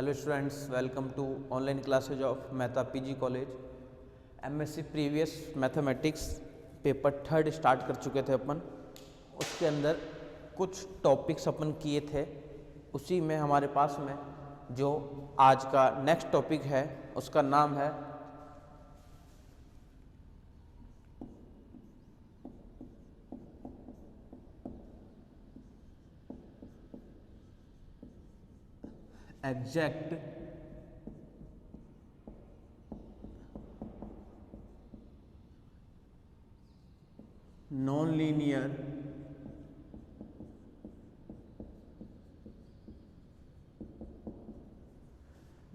Hello students, welcome to online classes of Mehta PG college. MSc previous mathematics paper 3 start कर चुके थे अपन। उसके अंदर कुछ टॉपिक्स अपन किए थे, उसी में हमारे पास में जो आज का नेक्स्ट टॉपिक है उसका नाम है exact non linear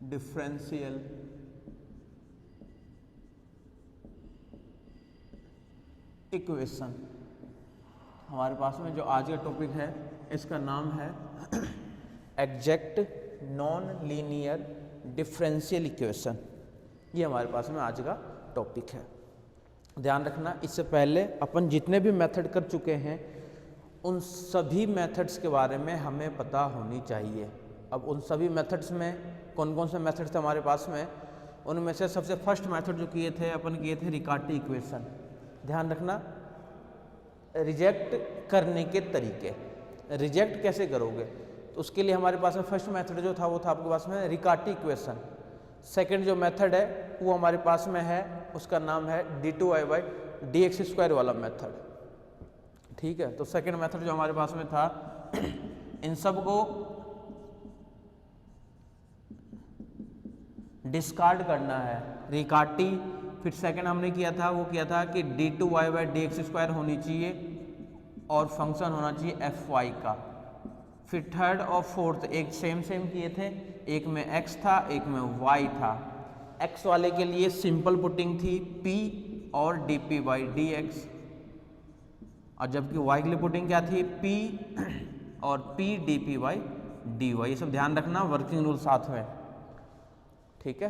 differential equation. हमारे पास में जो आज का टॉपिक है इसका नाम है exact non linear differential equation. ये हमारे पास में आज का टॉपिक है। ध्यान रखना, इससे पहले अपन जितने भी मेथड कर चुके हैं उन सभी मेथड्स के बारे में हमें पता होनी चाहिए। अब उन सभी मेथड्स में कौन कौन से मेथड्स थे हमारे पास में, उनमें से सबसे फर्स्ट मेथड जो किए थे अपन किए थे रिकार्टी इक्वेशन। ध्यान रखना, रिजेक्ट करने के तरीके, रिजेक्ट कैसे करोगे तो उसके लिए हमारे पास में फर्स्ट मेथड जो था वो था आपके पास में रिकार्टी इक्वेशन। सेकंड जो मेथड है वो हमारे पास में है, उसका नाम है d2i/dx² वाला मेथड। ठीक है, तो सेकंड मेथड जो हमारे पास में था इन सब को डिस्कार्ड करना है, रिकार्टी। फिर सेकंड हमने किया था वो किया था कि d2y/dx² होनी चाहिए और फंक्शन होना चाहिए fy का। फिर थर्ड और फोर्थ एक सेम किए थे, एक में x था एक में y था। x वाले के लिए सिंपल पुटिंग थी p और dp/dx, और जबकि y के लिए पुटिंग क्या थी p और p dp/dy। ये सब ध्यान रखना, वर्किंग रूल साथ में। ठीक है,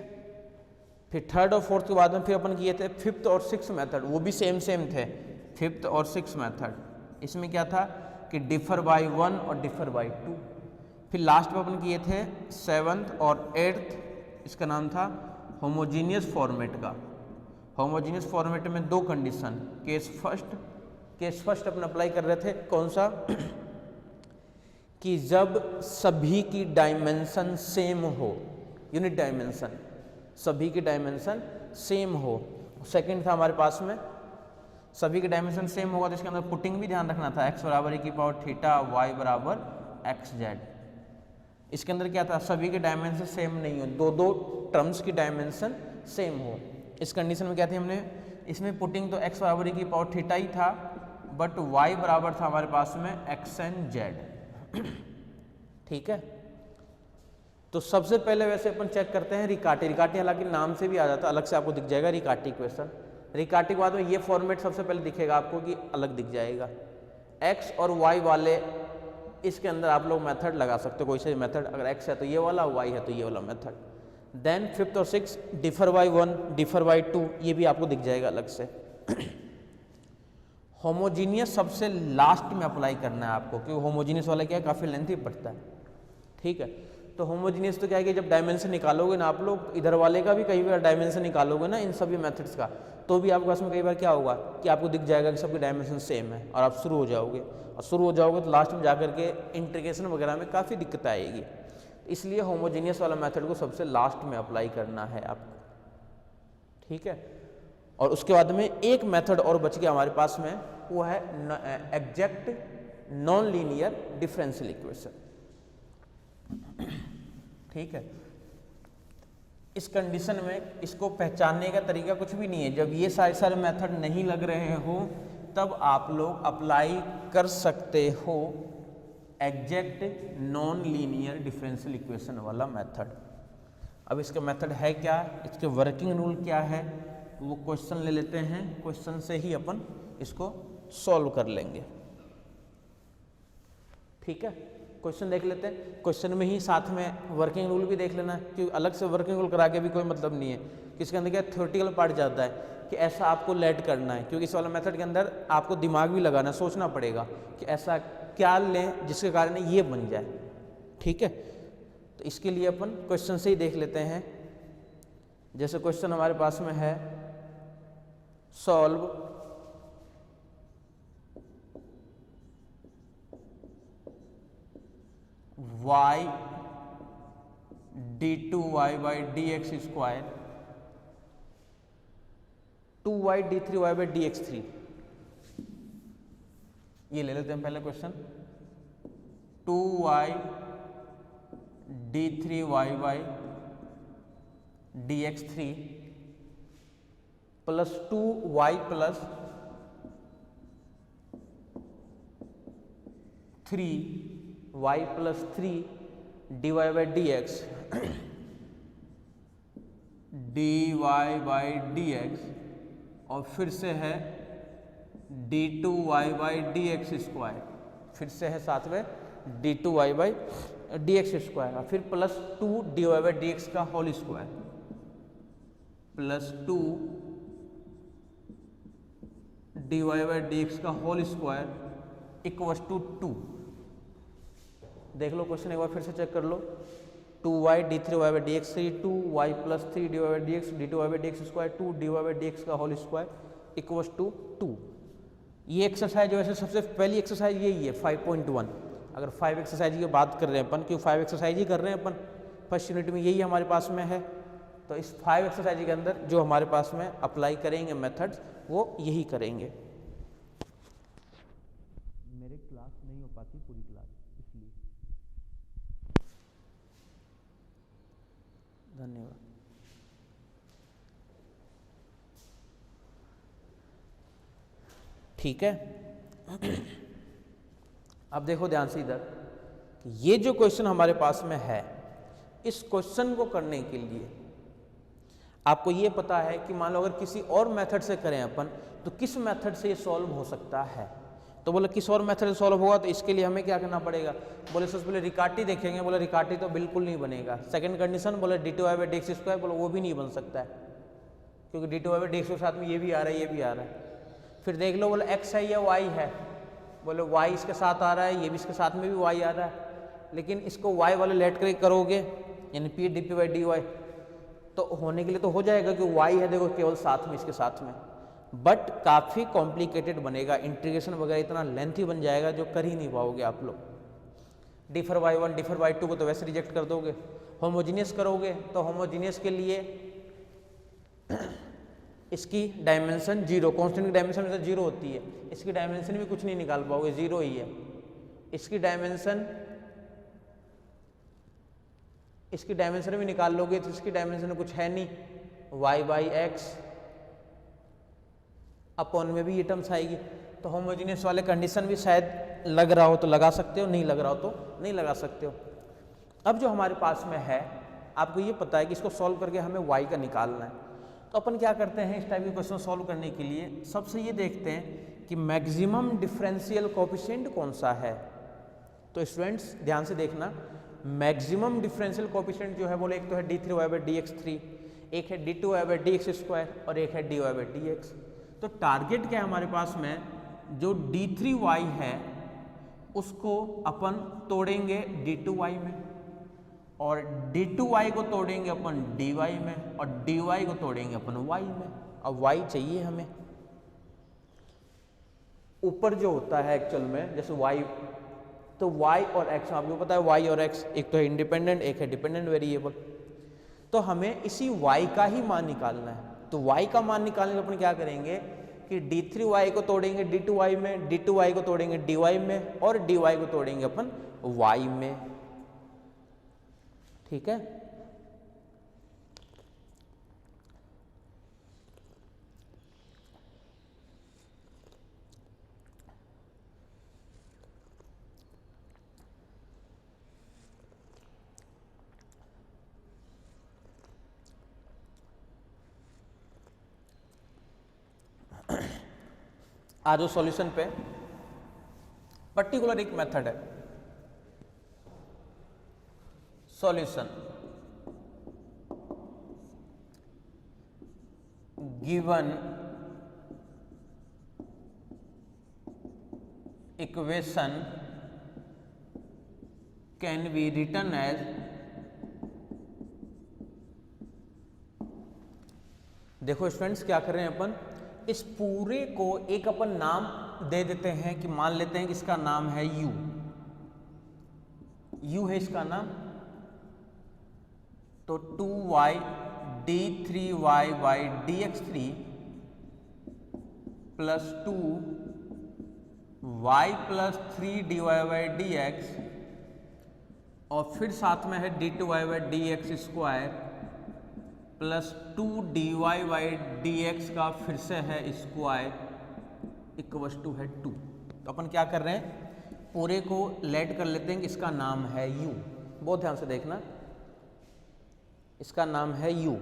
फिर थर्ड और फोर्थ के बाद में फिर अपन किए थे फिफ्थ और सिक्स मेथड, वो भी सेम थे फिफ्थ और सिक्स मेथड। इसमें क्या था कि डिफर बाय 1 और डिफर बाय 2। फिर लास्ट में अपन किए थे सेवन्थ और एट्थ, इसका नाम था होमोजीनियस फॉर्मेट का। होमोजीनियस फॉर्मेट में दो कंडीशन, केस फर्स्ट अपन अप्लाई कर रहे थे, कौन सा कि जब सभी की डायमेंशन सेम हो, यूनिट डायमेंशन, सभी की डायमेंशन सेम हो। सेकंड था हमारे पास में सभी के डायमेंशन सेम होगा तो इसके अंदर पुटिंग भी ध्यान रखना था, x बराबर e⁻θ, y बराबर xz। इसके अंदर क्या था, सभी के डायमेंशन सेम नहीं हो, दो टर्म्स की डायमेंशन सेम हो। इस कंडीशन में क्या थी हमने, इसमें पुटिंग तो x बराबर e⁻θ ही था, बट y बराबर था हमारे पास में x and z। ठीक है, तो सबसे पहले वैसे अपन चेक करते हैं रिकार्टी। हालांकि नाम से भी आ जाता है, अलग से आपको दिख जाएगा रिकार्टी इक्वेशन। रिकार्टी के बाद में ये फॉर्मेट सबसे पहले दिखेगा आपको कि अलग दिख जाएगा। x और y वाले इसके अंदर आप लोग मेथड लगा सकते हो, कोई से मेथड, अगर x है तो ये वाला, y है तो ये वाला मेथड। देन फिफ्थ और six differ by 1 differ by 2, ये भी आपको दिख जाएगा अलग से। होमोजीनियस सबसे लास्ट में अप्लाई करना है आपको, क्योंकि होमोजीनियस वाला क्या है, काफ़ी लेंथी पड़ता है। ठीक है, तो होमोजीनियस तो क्या है कि जब डायमेंशन निकालोगे ना आप लोग, इधर वाले का भी कई बार डायमेंशन निकालोगे ना इन सभी मेथड्स का, तो भी आपके पास में कई बार क्या होगा कि आपको दिख जाएगा कि सबकी डायमेंशन सेम है, और आप शुरू हो जाओगे, तो लास्ट में जाकर के इंटीग्रेशन वगैरह में काफ़ी दिक्कत आएगी। इसलिए होमोजीनियस वाला मेथड को सबसे लास्ट में अप्लाई करना है आपको। ठीक है, और उसके बाद में एक मेथड और बच गया हमारे पास में, वो है exact non linear differential equation. ठीक है, इस कंडीशन में इसको पहचानने का तरीका कुछ भी नहीं है। जब ये सारे मेथड नहीं लग रहे हो तब आप लोग अप्लाई कर सकते हो exact non linear differential equation वाला मेथड। अब इसका मेथड है क्या, इसके वर्किंग रूल क्या है, वो क्वेश्चन ले लेते हैं, क्वेश्चन से ही अपन इसको सॉल्व कर लेंगे। ठीक है, क्वेश्चन देख लेते हैं, क्वेश्चन में ही साथ में वर्किंग रूल भी देख लेना, क्योंकि अलग से वर्किंग रूल करा के भी कोई मतलब नहीं है। इसके अंदर क्या थ्योरेटिकल पार्ट जाता है कि ऐसा आपको लेट करना है, क्योंकि इस वाला मेथड के अंदर आपको दिमाग भी लगाना, सोचना पड़ेगा कि ऐसा क्या लें जिसके कारण ये बन जाए। ठीक है, तो तो इसके लिए अपन क्वेश्चन से ही देख लेते हैं। जैसे क्वेश्चन हमारे पास में है, solve y d2y by dx square 2y d3y by dx3। ये ले लेते हैं पहले question, 2y d3y by dx3 plus 2y plus 3y plus 3 dy by dx dy by dx और फिर से है d2y by dx स्क्वायर, फिर से है साथ में d2y by dx स्क्वायर और फिर प्लस 2 dy by dx का whole square plus 2 dy by dx का होल स्क्वायर इक्वल्स टू 2। देख लो क्वेश्चन एक बार फिर से चेक कर लो, 2y d3y by dx3 2y plus 3 dy by dx d2y by dx square 2 dy by dx का whole square equals to 2। ये exercise वैसे सबसे पहली एक्सरसाइज यही है 5.1। अगर 5 एक्सरसाइज की बात कर रहे हैं अपन, क्यों 5 एक्सरसाइज ही कर रहे हैं अपन फर्स्ट यूनिट में, यही हमारे पास में है। तो इस 5 एक्सरसाइज के अंदर जो हमारे पास में अप्लाई करेंगे मेथड्स वो यही करेंगे। मेरे क्लास नहीं हो पाती पूरी क्लास, इसलिए धन्यवाद। ठीक है, अब देखो ध्यान से इधर, ये जो क्वेश्चन हमारे पास में है, इस क्वेश्चन को करने के लिए आपको ये पता है कि मान लो अगर किसी और मेथड से करें अपन तो किस मेथड से ये सॉल्व हो सकता है। तो बोले किस और मेथड से सॉल्व होगा, तो इसके लिए हमें क्या करना पड़ेगा, बोले सबसे पहले रिकार्टी देखेंगे, बोले रिकार्टी तो बिल्कुल नहीं बनेगा। सेकंड कंडीशन बोले d2y by dx स्क्वायर, बोले वो भी नहीं बन सकता है क्योंकि d2y by dx के साथ में ये भी आ रहा है ये भी आ रहा है। फिर देख लो बोले x है या y है, बोले y इसके साथ आ रहा है, ये भी इसके साथ में भी y आ रहा है, लेकिन इसको y वाले लेट करके करोगे यानी p dp by dy तो होने के लिए तो हो जाएगा कि y है देखो केवल साथ में इसके साथ में, बट काफ़ी कॉम्प्लिकेटेड बनेगा, इंटीग्रेशन वगैरह इतना लेंथी बन जाएगा जो कर ही नहीं पाओगे आप लोग। D for y1 D for y2 को तो वैसे रिजेक्ट कर दोगे। होमोजीनियस करोगे तो होमोजीनियस के लिए इसकी डायमेंशन जीरो, कॉन्स्टेंट की डायमेंशन जीरो होती है, इसकी डायमेंशन भी कुछ नहीं निकाल पाओगे, जीरो ही है। इसकी डायमेंशन भी निकाल लोगे तो इसकी डायमेंशन कुछ है नहीं, y बाई एक्स अपॉन में भी ये टर्म्स आएगी। तो होमोजीनियस वाले कंडीशन भी शायद लग रहा हो तो लगा सकते हो, नहीं लग रहा हो तो नहीं लगा सकते हो। अब जो हमारे पास में है, आपको ये पता है कि इसको सॉल्व करके हमें y का निकालना है, तो अपन क्या करते हैं इस टाइप के क्वेश्चन सॉल्व करने के लिए, सबसे ये देखते हैं कि मैक्सिमम डिफरेंशियल कोएफिशिएंट कौन सा है। तो स्टूडेंट्स ध्यान से देखना, मैक्सिमम डिफरेंशियल कोएफिशिएंट जो है बोले एक तो है d3y by dx3, एक है d2y by dx स्क्वायर और एक है dy by dx। तो टारगेट क्या है हमारे पास में, जो d3y है उसको अपन तोड़ेंगे d2y में और d2y को तोड़ेंगे अपन dy में और dy को तोड़ेंगे अपन y में। अब y चाहिए हमें, ऊपर जो होता है एक्चुअल में जैसे y, तो y और x आपको पता है, y और x एक तो है इंडिपेंडेंट एक है डिपेंडेंट वेरिएबल, तो हमें इसी y का ही मान निकालना है। तो y का मान निकालने के अपन क्या करेंगे कि d3y को तोड़ेंगे d2y में, d2y को तोड़ेंगे dy में और dy को तोड़ेंगे अपन y में। ठीक है, आ जाओ सॉल्यूशन पे। पर्टिकुलर एक मेथड है solution, given equation can be written as देखो स्टूडेंट्स क्या कर रहे हैं अपन, इस पूरे को एक अपन नाम दे देते हैं कि मान लेते हैं कि इसका नाम है u, u है इसका नाम, तो 2y d3y by dx3 plus 2y plus 3 dy by dx, और फिर साथ में है d2y by dx square plus 2 dy by dx का फिर से है स्क्वायर इक्वल्स टू है 2। तो अपन क्या कर रहे हैं, पूरे को लेट कर लेते हैं कि इसका नाम है u। बहुत ध्यान से देखना, इसका नाम है u।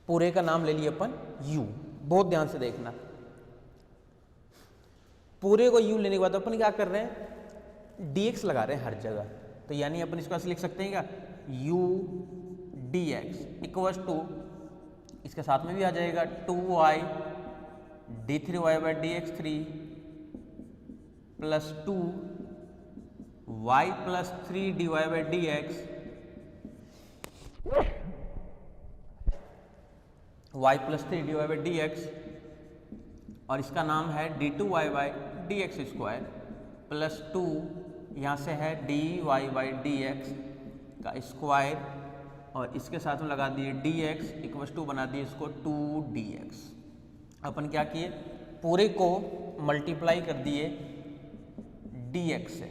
पूरे का नाम ले लिए अपन u। बहुत ध्यान से देखना, पूरे को u लेने के बाद अपन क्या कर रहे हैं, dx लगा रहे हैं हर जगह। तो यानी अपन इसको ऐसे लिख सकते हैं क्या, u dx इक्वल्स टू, इसके साथ में भी आ जाएगा 2y d3y by dx3 plus 2y plus 3 dy by dx, y plus 3 dy by dx, और इसका नाम है d2y by dx square plus 2 यहाँ से है dy by dx का स्क्वायर, और इसके साथ में लगा दिए dx इक्वल्स टू बना दिए इसको 2dx। अपन क्या किए, पूरे को मल्टीप्लाई कर दिए dx से,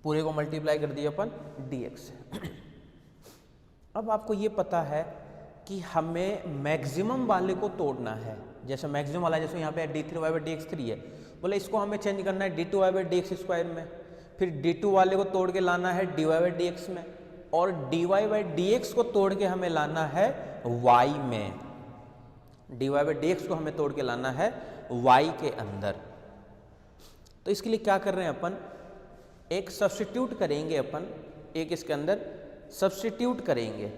पूरे को मल्टीप्लाई कर दिए अपन dx से। अब आपको ये पता है कि हमें मैक्सिमम वाले को तोड़ना है। जैसे मैक्सिमम वाला, जैसे यहाँ पे d3y by dx3 है, बोले इसको हमें चेंज करना है d2y by dx स्क्वायर में, फिर d2 वाले को तोड़ के लाना है dy by dx में, और dy by dx को तोड़ के हमें लाना है y में, dy by dx को हमें तोड़ के लाना है y के अंदर। तो इसके लिए क्या कर रहे हैं अपन, एक सब्स्टिट्यूट करेंगे अपन, एक इसके अंदर सब्स्टिट्यूट करेंगे,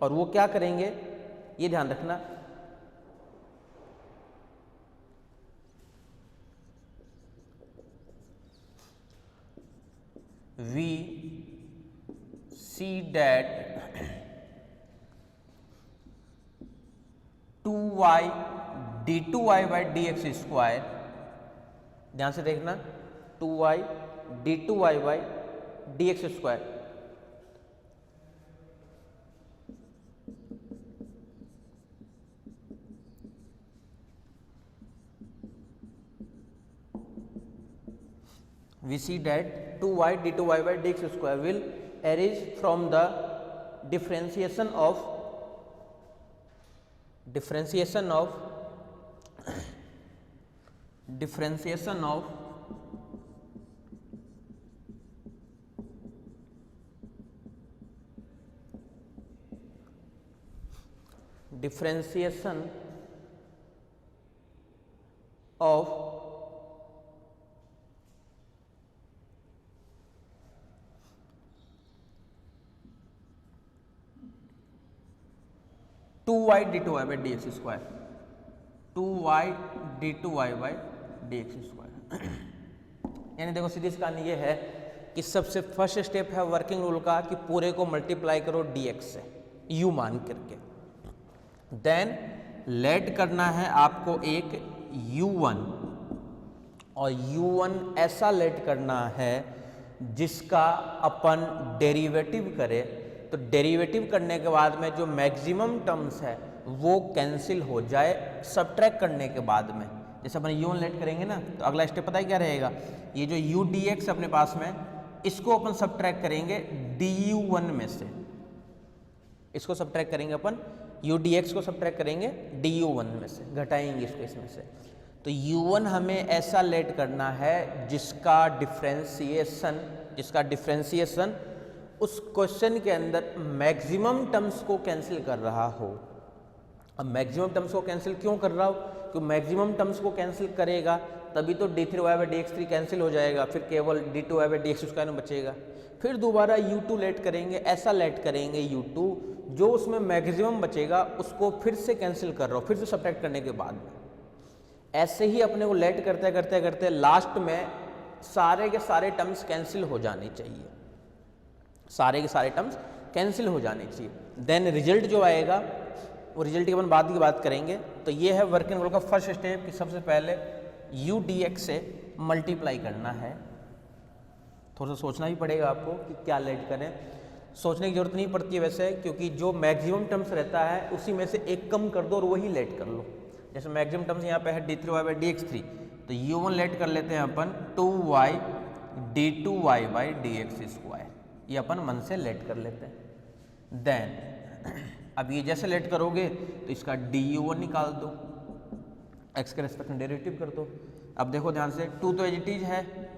और वो क्या करेंगे ये ध्यान रखना, we see that 2y d2y by dx square, ध्यान से देखना, 2y d2y by dx square, we see that 2y d2y by dx square will arise from the differentiation of two y d two Y by D x square, 2y d2y by dx square. यानी देखो सीधी सी कहानी ये है कि सबसे first step है वर्किंग रूल का कि पूरे को मल्टीप्लाई करो dx से u मान करके, देन लेट करना है आपको एक u1, और u1 ऐसा लेट करना है जिसका अपन डेरिवेटिव करें, तो डेरिवेटिव करने के बाद में जो मैक्सिमम टर्म्स है वो कैंसिल हो जाए सबट्रैक्ट करने के बाद में। जैसे अपन u1 लेट करेंगे ना, तो अगला स्टेप पता है क्या रहेगा, ये जो u dx अपने पास में, इसको अपन सबट्रैक्ट करेंगे du1 में से, इसको सबट्रैक्ट करेंगे अपन u dx को सबट्रैक्ट करेंगे du1 में से, घटाएंगे इसको इसमें से। तो u1 हमें ऐसा लेट करना है जिसका डिफरेंशिएशन उस क्वेश्चन के अंदर मैक्सिमम टर्म्स को कैंसिल कर रहा हो। अब मैक्सिमम टर्म्स को कैंसिल क्यों कर रहा हो? क्योंकि मैक्सिमम टर्म्स को कैंसिल करेगा तभी तो d3y/dx3 कैंसिल हो जाएगा, फिर केवल d2y/dx2 बचेगा। फिर दोबारा u2 लेट करेंगे, ऐसा लेट करेंगे u2 जो उसमें मैक्सिमम बचेगा उसको फिर से कैंसिल कर रहा हो, फिर से सब्ट्रैक्ट करने के बाद में। ऐसे ही अपने को लेट करते करते करते लास्ट में सारे के सारे टर्म्स कैंसिल हो जाने चाहिए, सारे के सारे टर्म्स कैंसिल हो जाने चाहिए। देन रिजल्ट जो आएगा वो रिजल्ट की अपन बाद की बात करेंगे। तो ये है वर्किंग रूल का फर्स्ट स्टेप कि सबसे पहले u dx से मल्टीप्लाई करना है। थोड़ा सा सोचना भी पड़ेगा आपको कि क्या लेट करें, सोचने की जरूरत नहीं पड़ती है वैसे, क्योंकि जो मैक्सिमम टर्म्स रहता है उसी में से एक कम कर दो और वही लेट कर लो। जैसे मैक्सिमम टर्म्स यहाँ पे है d3y/dx3, तो u1 लेट कर लेते हैं अपन 2y d2y/dx2, ये अपन मन से लेट कर लेते हैं। देन अब ये जैसे लेट करोगे तो इसका du1 निकाल दो, x के रेस्पेक्ट में डेरिवेटिव कर दो। अब देखो ध्यान से 2 तो एज इट इज है,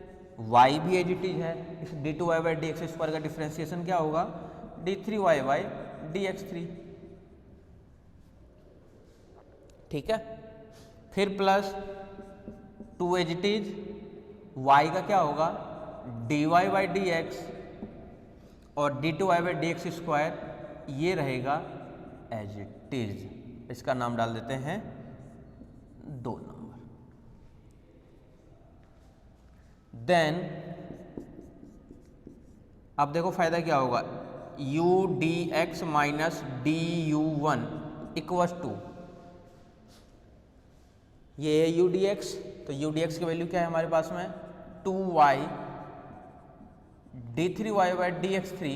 y भी एज इट इज है, इस d2y/dx2 का डिफ्रेंसिएशन क्या होगा d3y/dx3, ठीक है। फिर plus 2 as it is, y का क्या होगा dy/dx और d2y/dx2 ये रहेगा एज इट इज। इसका नाम डाल देते हैं 2 नंबर। देन अब देखो फायदा क्या होगा, u dx minus du1 equals to, ये है u dx, तो u dx की वैल्यू क्या है हमारे पास में 2y d3y/dx3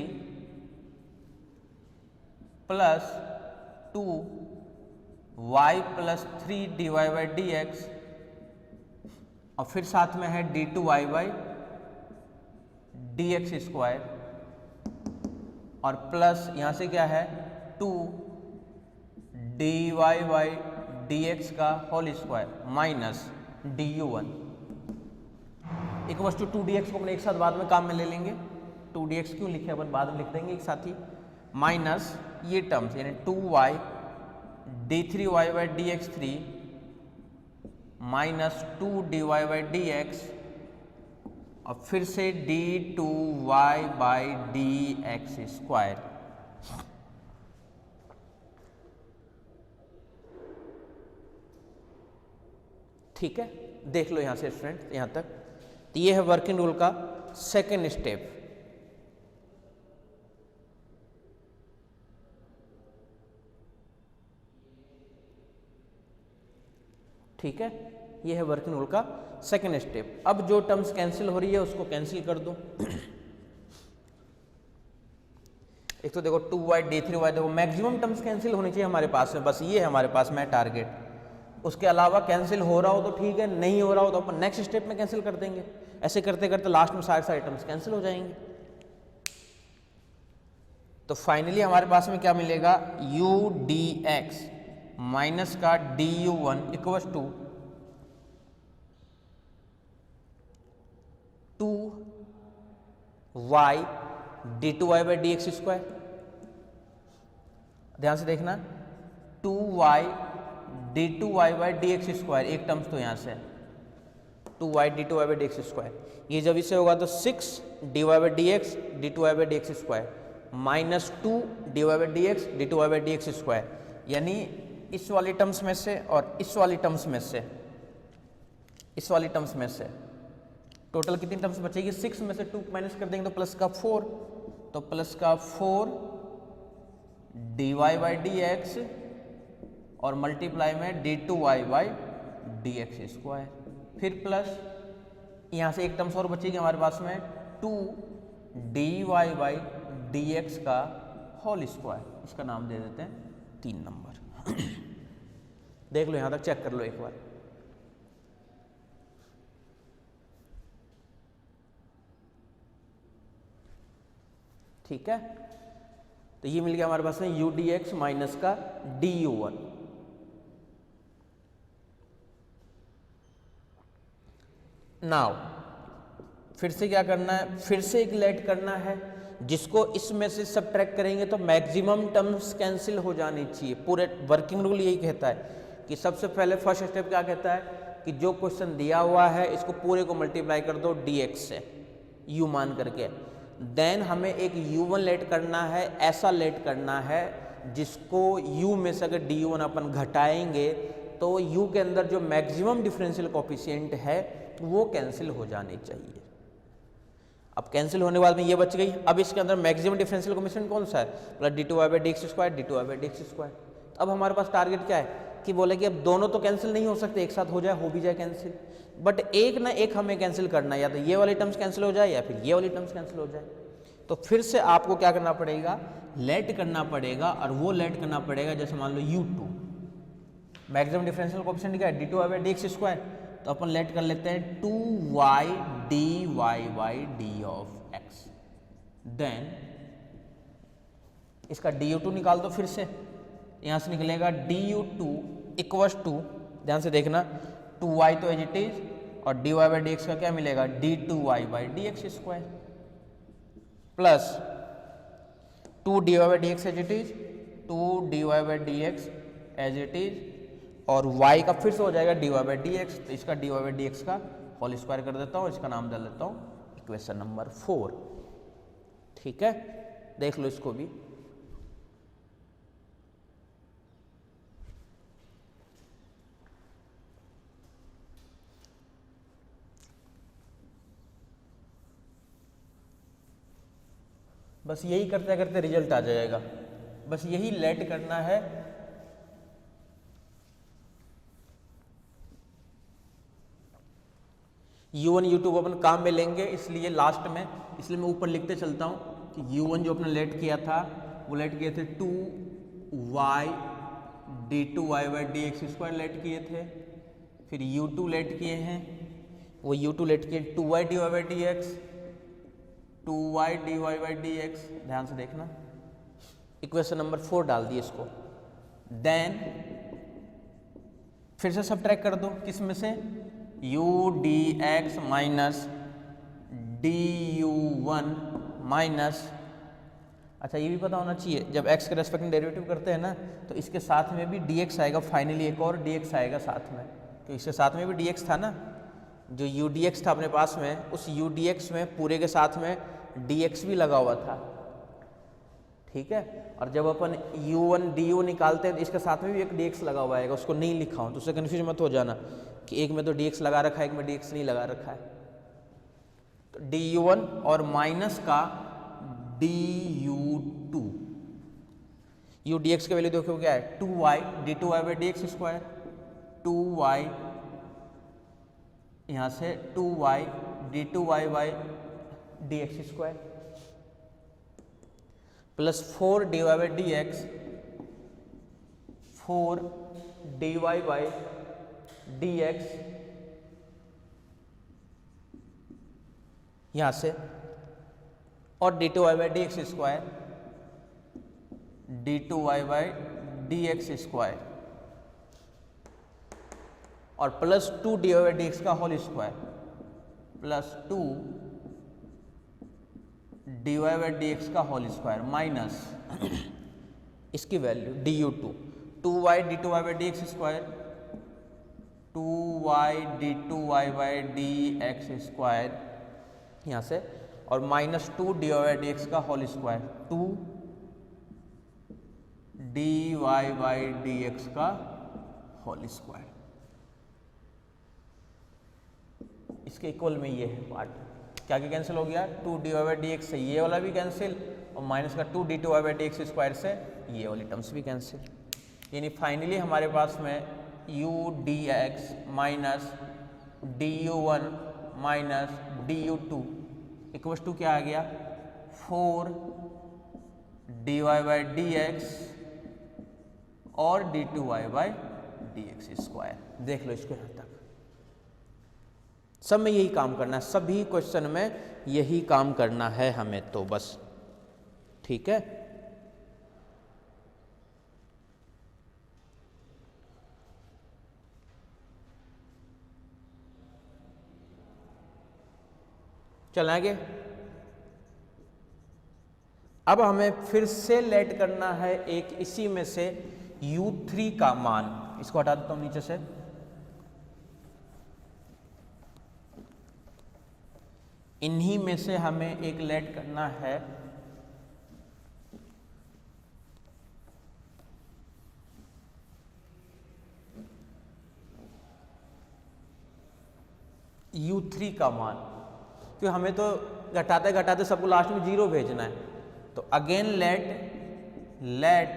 plus 2y plus 3 dy/dx और फिर साथ में है d2y/dx2 और प्लस यहां से क्या है 2 dy/dx का whole square minus du1 equals to 2dx को अपने एक साथ बाद में काम में ले लेंगे। 2dx क्यों लिखे अपन बाद में लिख देंगे एक साथ ही, माइनस ये टर्म्स यानी 2y d3y/dx3 माइनस 2 dy/dx और फिर से d2y/dx2। ठीक है, देख लो यहां से स्टूडेंट यहां तक। तो ये है वर्किंग रूल का सेकेंड स्टेप। ठीक है, ये है वर्किंग रूल का सेकेंड स्टेप। अब जो टर्म्स कैंसिल हो रही है उसको कैंसिल कर दो। एक तो देखो 2y d3y, देखो मैक्सिमम टर्म्स कैंसिल होनी चाहिए हमारे पास में, बस ये है हमारे पास में टारगेट। उसके अलावा कैंसिल हो रहा हो तो ठीक है, नहीं हो रहा हो तो अपन नेक्स्ट स्टेप में कैंसिल कर देंगे। ऐसे करते करते लास्ट में सारे टर्म्स कैंसिल हो जाएंगे। तो फाइनली हमारे पास में क्या मिलेगा u dx माइनस का du1 equals to 2y d2y/dx2। ध्यान से देखना 2y d2y/dx2, एक टर्म्स तो यहां से 2y d2y/dx2, ये जब इससे होगा तो 6 dy/dx d2y/dx2 minus 2 dy/dx d2y/dx2, यानी इस वाली टर्म्स में से और इस वाली टर्म्स में से, इस वाली टर्म्स में से टोटल कितनी टर्म्स बचेगी, 6 में से 2 माइनस कर देंगे तो प्लस का 4, तो प्लस का 4 dy/dx और मल्टीप्लाई में d2y/dx2, फिर प्लस यहाँ से एक टर्म्स और बचेगी हमारे पास में 2 dy/dx का होल स्क्वायर, इसका नाम दे देते हैं 3 नंबर। देख लो यहाँ तक, चेक कर लो एक बार। ठीक है, तो ये मिल गया हमारे पास में u dx माइनस का du1। नाउ फिर से क्या करना है, फिर से एक लेट करना है, जिसको इसमें से सब्ट्रैक्ट करेंगे तो मैक्सिमम टर्म्स कैंसिल हो जानी चाहिए। पूरे वर्किंग रूल यही कहता है कि सबसे पहले फर्स्ट स्टेप क्या कहता है कि जो क्वेश्चन दिया हुआ है इसको पूरे को मल्टीप्लाई कर दो dx से u मान करके, देन हमें एक u1 लेट करना है, ऐसा लेट करना है जिसको u में से अगर du1 अपन घटाएंगे तो u के अंदर जो मैक्सिमम डिफरेंशियल कोफिशिएंट है वो कैंसिल हो जानी चाहिए। अब कैंसिल होने के बाद में ये बच गई। अब इसके अंदर मैक्सिमम डिफरेंशियल कोफिशिएंट कौन सा है, प्लस d2y/dx², d2y/dx²। अब हमारे पास टारगेट क्या है कि बोले कि अब दोनों तो कैंसिल नहीं हो सकते, एक साथ हो भी जाए कैंसिल, बट एक ना एक हमें कैंसिल करना है, या तो ये वाली टर्म्स कैंसिल हो जाए या फिर ये वाली टर्म्स कैंसिल हो जाए। तो फिर से आपको क्या करना पड़ेगा, लेट करना पड़ेगा, और वो लेट करना पड़ेगा जैसे मान लो u2 मैक्सिमम डिफरेंशियल कोफिशिएंट क्या है d2y/dx², तो अपन लेट कर लेते हैं 2y dy/d of x, then इसका du2 निकाल दो। फिर से यहां से निकलेगा du2 इक्वल्स टू, ध्यान से देखना, 2y तो एज इट इज, और dy/dx का क्या मिलेगा d2y/dx² plus 2 dy/dx as it is, 2 dy/dx as it is, और y का फिर से हो जाएगा dy/dx, तो इसका dy/dx का होल स्क्वायर कर देता हूँ, इसका नाम डाल देता हूँ इक्वेशन नंबर 4। ठीक है, देख लो इसको भी। बस यही करते करते रिजल्ट आ जाएगा, बस यही लेट करना है। u1 u2 को अपन काम में लेंगे, इसलिए लास्ट में, इसलिए मैं ऊपर लिखते चलता हूं कि u1 जो अपने लेट किया था वो लेट किए थे 2y d2y/dx² लेट किए थे, फिर u2 लेट किए हैं, वो u2 लेट किए 2y dy/dx, 2y dy/dx, ध्यान से देखना, इक्वेशन नंबर 4 डाल दिए इसको, देन फिर से सब्ट्रैक्ट कर दो, किस में से, u dx minus du1 minus, अच्छा ये भी पता होना चाहिए जब x के रेस्पेक्ट में डेरिवेटिव करते हैं ना तो इसके साथ में भी dx आएगा, फाइनली एक और dx आएगा साथ में, तो इसके साथ में भी dx था ना, जो u dx था अपने पास में, उस u dx में पूरे के साथ में dx भी लगा हुआ था। ठीक है, और जब अपन u1 du निकालते हैं तो इसके साथ में भी एक dx लगा हुआ आएगा, उसको नहीं लिखा हूं तो उससे कन्फ्यूज मत हो जाना कि एक में तो dx लगा रखा है, एक में dx नहीं लगा रखा है। तो du1 और माइनस का du2, u dx की वैल्यू देखो क्या है 2y d2y/dx², 2y यहां से 2y d2y/dx² plus 4 dy/dx, 4 dy/dx यहां से, और d2y/dx², d2y/dx² और प्लस 2 dy/dx का होल स्क्वायर, प्लस 2 dy/dx का होल स्क्वायर माइनस इसकी value du2, 2y d2y/dx², 2y d2y/dx² यहाँ से, और माइनस 2 dy/dx का होल स्क्वायर, 2 dy/dx का होल स्क्वायर, इसके इक्वल में ये है पार्ट, क्या क्या कैंसिल हो गया, 2 dy/dx से ये वाला भी कैंसिल, और माइनस का 2 d2y/dx² से ये वाली टर्म्स भी कैंसिल, यानी फाइनली हमारे पास में u dx minus du1 minus du2 equal to क्या आ गया 4 dy/dx और d2y/dx²। देख लो इसको यहां तक, सब में यही काम करना है, सभी क्वेश्चन में यही काम करना है हमें तो बस। ठीक है, चल आगे। अब हमें फिर से लेट करना है एक इसी में से u3 का मान, इसको हटा देता हूं नीचे से। इन्हीं में से हमें एक लेट करना है u3 का मान, क्योंकि हमें तो घटाते घटाते सबको लास्ट में 0 भेजना है। तो अगेन लेट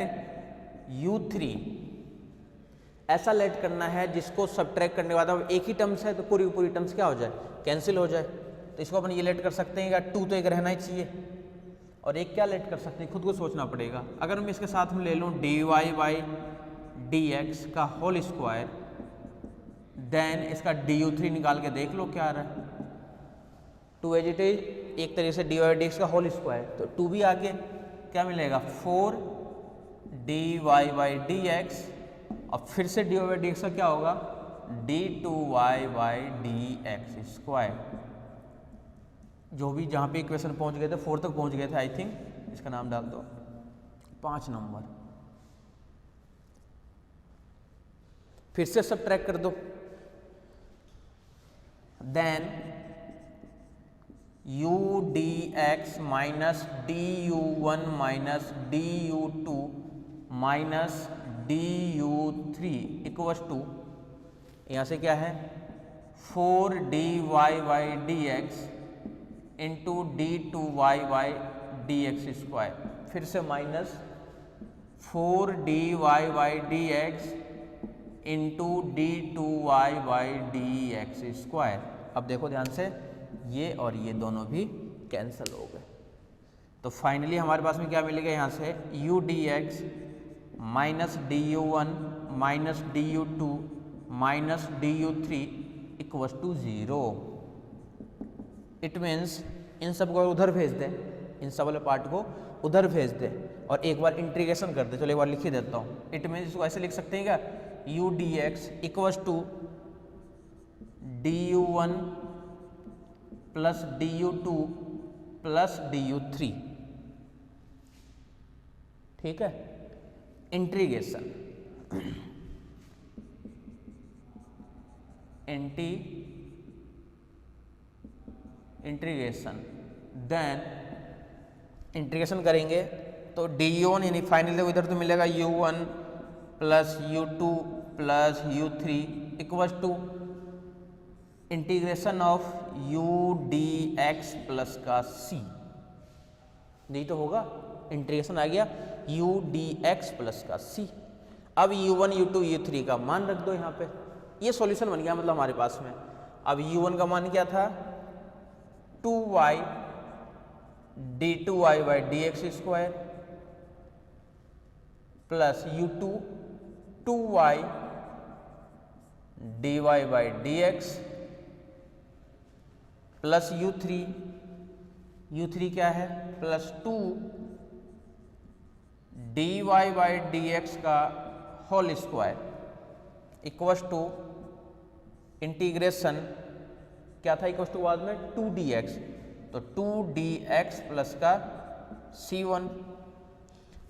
u3 ऐसा लेट करना है जिसको सब्ट्रैक्ट करने के बाद अब एक ही टर्म्स है तो पूरी पूरी टर्म्स क्या हो जाए, कैंसिल हो जाए। तो इसको अपन ये लेट कर सकते हैं, या 2 तो एक रहना ही चाहिए, और एक क्या लेट कर सकते हैं खुद को सोचना पड़ेगा। अगर मैं इसके साथ में ले लूँ dy/dx का होल स्क्वायर, देन इसका du3 निकाल के देख लो क्या आ रहा है। 2 एज इट इज, एक तरीके से dy/dx का होल स्क्वायर, तो 2 भी आगे क्या मिलेगा 4 dy/dx, और फिर से dy/dx का क्या होगा d2y/dx स्क्वायर। जो भी जहाँ पे इक्वेशन पहुँच गए थे 4 तक पहुँच गए थे आई थिंक, इसका नाम डाल दो 5 नंबर। फिर से सब्ट्रैक्ट कर दो, then u dx minus du1 minus du2 minus du3 equals to, यहाँ से क्या है 4 dy/dx इंटू d2y/dx स्क्वायर, फिर से minus 4 dy/dx into d2y/dx square. अब देखो ध्यान से, ये और ये दोनों भी कैंसिल हो गए। तो फाइनली हमारे पास में क्या मिलेगा यहाँ से u dx minus du1 minus du2 minus du3 equals to 0। It means इन सब को उधर भेज दे, इन सब वाले पार्ट को उधर भेज दे और एक बार इंटीग्रेशन कर दे। चलो एक बार लिख ही देता हूँ। इट मीन्स इसको ऐसे लिख सकते हैं क्या, u dx equals to du1 plus du2 plus du3, ठीक है। इंटीग्रेशन इंटीग्रेशन देन इंटीग्रेशन करेंगे तो du1 यानी फाइनली इधर तो मिलेगा u1 plus u2 plus u3 equals to integration of u dx plus का c, नहीं तो होगा इंटीग्रेशन आ गया u dx प्लस का c। अब u1 u2 u3 का मान रख दो यहाँ पे, ये सॉल्यूशन बन गया मतलब हमारे पास में। अब u1 का मान क्या था 2y d2y/dx square plus u2 2y dy/dx plus u3 क्या है प्लस 2 dy/dx का whole square equals to integration क्या था इक्वल्स टू बाद में 2dx, तो 2dx प्लस का c1।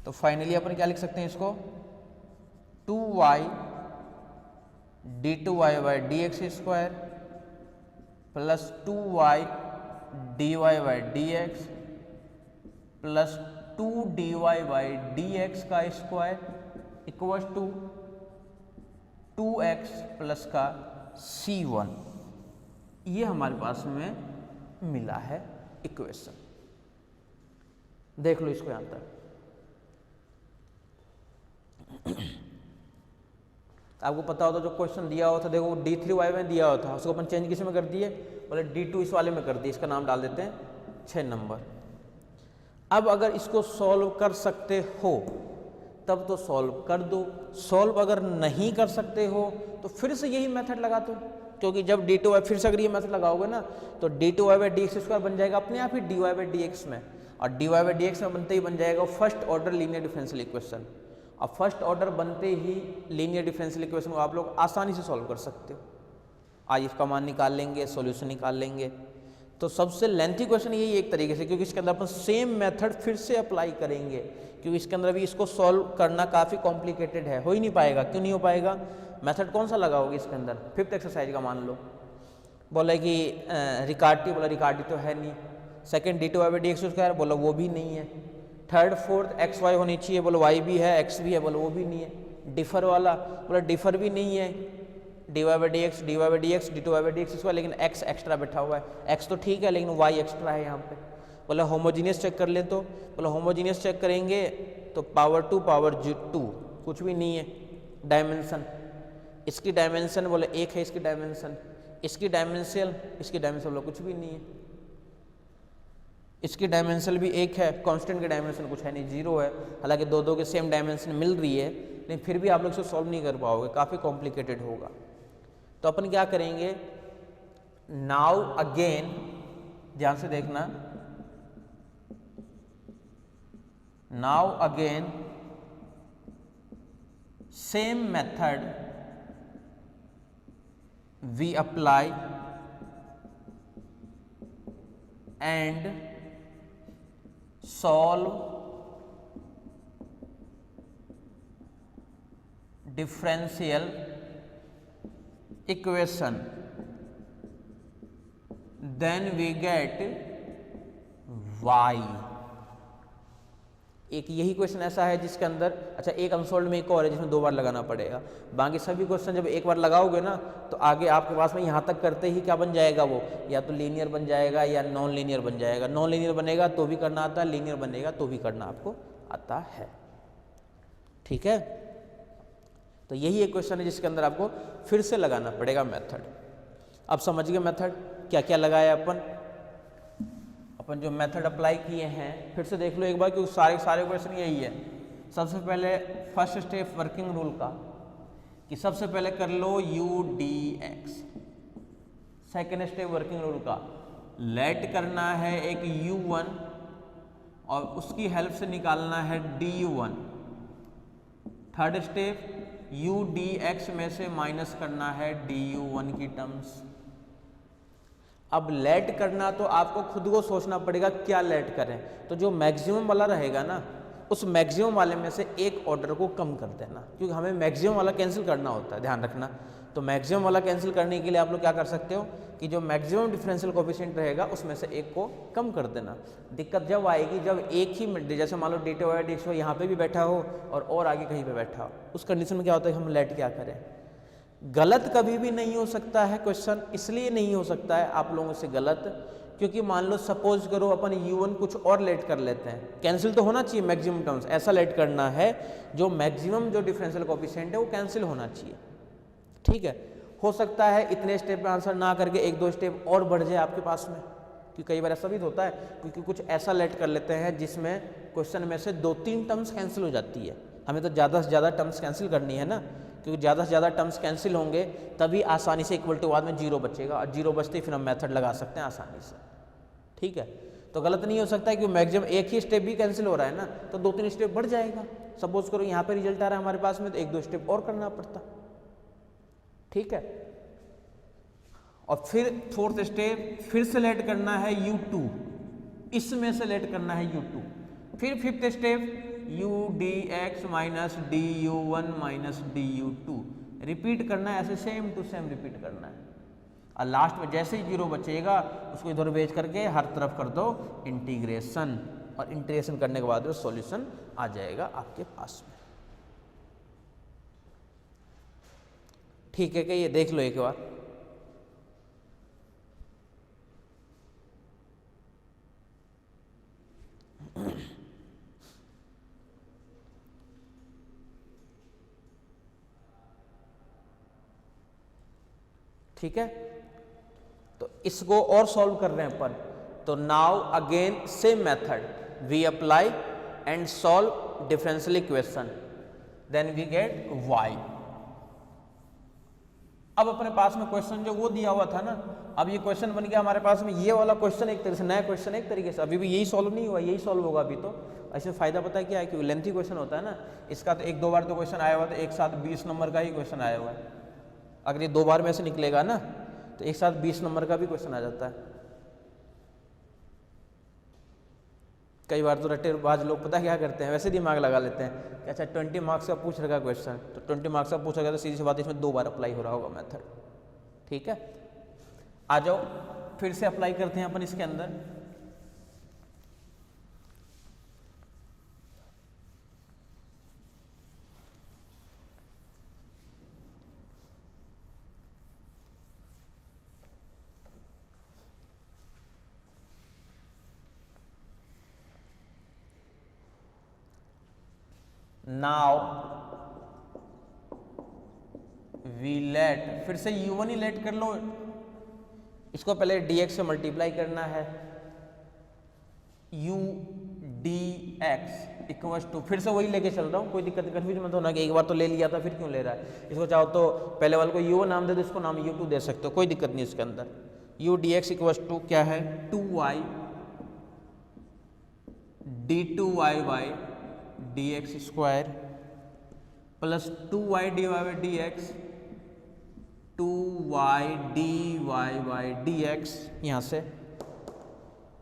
तो फाइनली अपन क्या लिख सकते हैं इसको 2y d2y/dx square plus 2y dy/dx plus 2dy/dx का square equals to 2x plus का c1। ये हमारे पास में मिला है इक्वेशन। देख लो इसको यहां तक। आपको पता होता जो क्वेश्चन दिया हुआ था, देखो d3y में दिया हुआ था, उसको अपन चेंज किस में कर दिए, बोले d2 इस वाले में कर दिए, इसका नाम डाल देते हैं 6 नंबर। अब अगर इसको सॉल्व कर सकते हो तब तो सॉल्व कर दो, सॉल्व अगर नहीं कर सकते हो तो फिर से यही मेथड लगा दो, क्योंकि जब d2y फिर से अगर ये मेथड लगाओगे ना तो d2y/dx स्क्वायर बन जाएगा अपने आप ही dy/dx में, और dy/dx में बनते ही बन जाएगा first order linear differential equation. अब फर्स्ट ऑर्डर बनते ही लीनियर डिफरेंशियल इक्वेशन को आप लोग आसानी से सॉल्व कर सकते हो। आज इसका मान निकाल लेंगे, सॉल्यूशन निकाल लेंगे। तो सबसे लेंथी क्वेश्चन यही एक तरीके से, क्योंकि इसके अंदर अपन सेम मेथड फिर से अप्लाई करेंगे, क्योंकि इसके अंदर भी इसको सॉल्व करना काफ़ी कॉम्प्लिकेटेड है, हो ही नहीं पाएगा। क्यों नहीं हो पाएगा? मेथड कौन सा लगाओगे इसके अंदर? 5th एक्सरसाइज का मान लो, बोला कि रिकार्डी, बोला रिकार्डी तो है नहीं। सेकंड d2/dx², बोला वो भी नहीं है। थर्ड फोर्थ एक्स वाई होनी चाहिए, बोला वाई भी है एक्स भी है, बोला वो भी नहीं है। डिफर वाला, बोला डिफर भी नहीं है, dy/dx d2/dx², लेकिन x एक्स्ट्रा बैठा हुआ है। x तो ठीक है लेकिन y एक्स्ट्रा है यहाँ पे। बोला होमोजीनियस चेक कर ले, तो बोला होमोजीनियस चेक करेंगे तो पावर 2 पावर 2 कुछ भी नहीं है। डायमेंशन, इसकी डायमेंशन बोले 1 है, इसकी डायमेंशन, इसकी डायमेंशन बोला कुछ भी नहीं है। इसकी डायमेंशन भी 1 है, कांस्टेंट की डायमेंशन कुछ है नहीं, 0 है। हालांकि दो के सेम डायमेंशन मिल रही है, लेकिन फिर भी आप लोग इसे सॉल्व नहीं कर पाओगे, काफ़ी कॉम्प्लिकेटेड होगा। तो अपन क्या करेंगे, नाउ अगेन, ध्यान से देखना, now again same method we apply and solve differential equation, then we get y। एक यही क्वेश्चन ऐसा है जिसके अंदर, अच्छा एक अनसॉल्व में एक और है जिसमें 2 बार लगाना पड़ेगा। बाकी सभी क्वेश्चन जब एक बार लगाओगे ना तो आगे आपके पास में यहाँ तक करते ही क्या बन जाएगा, वो या तो लीनियर बन जाएगा या नॉन लीनियर बन जाएगा। नॉन लीनियर बनेगा तो भी करना आता है, लीनियर बनेगा तो भी करना आपको आता है। ठीक है, तो यही एक क्वेश्चन है जिसके अंदर आपको फिर से लगाना पड़ेगा मेथड। अब समझ गए मेथड क्या क्या लगाया अपन जो मेथड अप्लाई किए हैं फिर से देख लो एक बार, क्योंकि सारे क्वेश्चन यही है। सबसे पहले फर्स्ट स्टेप वर्किंग रूल का, कि सबसे पहले कर लो u/dx। Second step working rule का, लेट करना है एक u1 और उसकी हेल्प से निकालना है du1। थर्ड स्टेप u/dx में से माइनस करना है du1 की टर्म्स। अब लेट करना तो आपको खुद को सोचना पड़ेगा क्या लेट करें। तो जो मैक्सिमम वाला रहेगा ना, उस मैक्सिमम वाले में से एक ऑर्डर को कम कर देना, क्योंकि हमें मैक्सिमम वाला कैंसिल करना होता है, ध्यान रखना। तो मैक्सिमम वाला कैंसिल करने के लिए आप लोग क्या कर सकते हो कि जो मैक्सिमम डिफरेंशियल कोएफिशिएंट रहेगा उसमें से एक को कम कर देना। दिक्कत जब आएगी जब एक ही, जैसे मान लो d2/dx यहाँ पे भी बैठा हो और आगे कहीं पे बैठा हो, उस कंडीशन में क्या होता है हम लेट क्या करें। गलत कभी भी नहीं हो सकता है क्वेश्चन, इसलिए नहीं हो सकता है आप लोगों से गलत, क्योंकि मान लो सपोज करो अपन u1 कुछ और लेट कर लेते हैं, कैंसिल तो होना चाहिए मैक्सिमम टर्म्स, ऐसा लेट करना है जो मैक्सिमम जो डिफरेंशियल कोएफिशिएंट है वो कैंसिल होना चाहिए। ठीक है, हो सकता है इतने स्टेप में आंसर ना करके 1-2 स्टेप और बढ़ जाए आपके पास में, क्योंकि कई बार ऐसा भी होता है, क्योंकि कुछ ऐसा लेट कर लेते हैं जिसमें क्वेश्चन में से 2-3 टर्म्स कैंसिल हो जाती है। हमें तो ज़्यादा से ज़्यादा टर्म्स कैंसिल करनी है ना, क्योंकि ज़्यादा से ज़्यादा टर्म्स कैंसिल होंगे तभी आसानी से इक्वल टू बाद में 0 बचेगा, और 0 बचते ही फिर हम मेथड लगा सकते हैं आसानी से। ठीक है, तो गलत नहीं हो सकता है कि मैक्सिमम एक ही स्टेप भी कैंसिल हो रहा है ना, तो 2-3 स्टेप बढ़ जाएगा। सपोज करो यहाँ पे रिजल्ट आ रहा है हमारे पास में, तो 1-2 स्टेप और करना पड़ता। ठीक है, और फिर फोर्थ स्टेप फिर से लेट करना है u2, इसमें से लेट करना है u2। फिर fifth step u/dx minus du1 minus du2 repeat करना है, ऐसे सेम टू सेम रिपीट करना है। और लास्ट में जैसे ही 0 बचेगा उसको इधर भेज करके हर तरफ कर दो इंटीग्रेशन, और इंटीग्रेशन करने के बाद सॉल्यूशन आ जाएगा आपके पास में। ठीक है क्या, ये देख लो एक बार। ठीक है, तो इसको और सॉल्व कर रहे हैं अपन। तो now again same method we apply and solve differential equation, then we get y। अब अपने पास में क्वेश्चन जो वो दिया हुआ था ना, अब ये क्वेश्चन बन गया हमारे पास में, ये वाला क्वेश्चन एक तरीके से, नया क्वेश्चन एक तरीके से, अभी भी यही सॉल्व नहीं हुआ, यही सॉल्व होगा अभी। तो ऐसे फायदा पता है क्या है, क्योंकि लेंथी क्वेश्चन होता है ना, इसका तो 1-2 बार तो क्वेश्चन आया हुआ, तो एक साथ 20 नंबर का ही क्वेश्चन आया हुआ है। अगर ये 2 बार में से निकलेगा ना तो एक साथ 20 नंबर का भी क्वेश्चन आ जाता है। कई बार तो रट्टेबाज लोग पता क्या करते हैं, वैसे दिमाग लगा लेते हैं कि अच्छा 20 मार्क्स का पूछ रखा क्वेश्चन, तो 20 मार्क्स का पूछा गया तो सीधी सी बात है इसमें 2 बार अप्लाई हो रहा होगा मेथड। ठीक है, आ जाओ फिर से अप्लाई करते हैं अपन इसके अंदर। नाउ वी लेट, फिर से u1 ही लेट कर लो, इसको पहले dx से मल्टीप्लाई करना है, u dx इक्वल्स टू, फिर से वही लेके चल रहा हूँ, कोई दिक्कत कन्फ्यूज मत होना कि एक बार तो ले लिया था फिर क्यों ले रहा है। इसको चाहो तो पहले वाले को u1 नाम दे दो, इसको नाम u2 दे सकते हो, कोई दिक्कत नहीं इसके अंदर। u dx इक्वल्स टू क्या है, 2y d2y by dx square plus 2y dy by dx, 2y dy by dx यहाँ से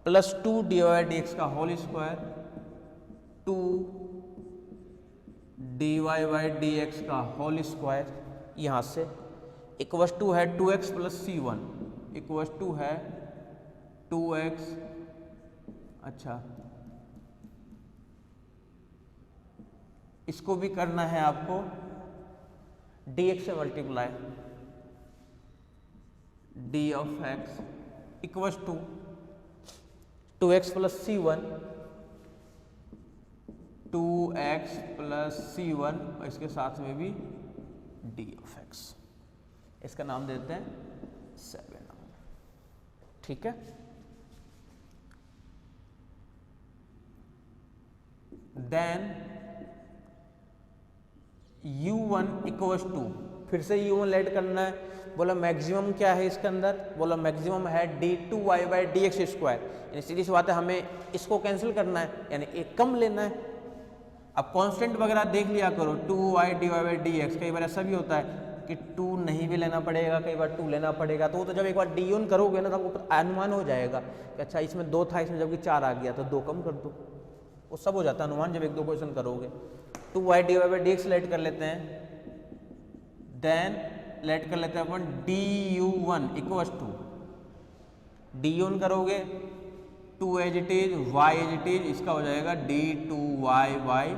प्लस 2 dy बाई dx का whole square, 2 dy by dx का होल स्क्वायर यहाँ से इक्वस टू है 2x plus c1 equals to है 2x, अच्छा इसको भी करना है आपको dx से multiply, d of x equals to 2x plus c1, 2x plus c1 और इसके साथ में भी d ऑफ x, इसका नाम देते हैं 7। ठीक है, देन u1 इक्वस टू, फिर से u1 लेट करना है, बोला मैक्सिमम क्या है इसके अंदर, बोला मैक्सिमम है d2y बाई dx स्क्वायर, यानी सीधी सी बात है हमें इसको कैंसिल करना है, यानी एक कम लेना है। अब कांस्टेंट वगैरह देख लिया करो, 2y dy बाई dx, कई बार ऐसा भी होता है कि 2 नहीं भी लेना पड़ेगा, कई बार 2 लेना पड़ेगा, तो वो तो जब एक बार d1 करोगे ना तो आपको अनुमान हो जाएगा कि अच्छा इसमें 2 था, इसमें जबकि 4 आ गया तो 2 कम कर दो, वो सब हो जाता है अनुमान जब 1-2 क्वेश्चन करोगे। 2y dy by dx late कर लेते हैं, देन लेट कर लेते हैं अपन du1 इक्वस टू, du1 करोगे 2 as it is, y as it is, इसका हो जाएगा d2y बाई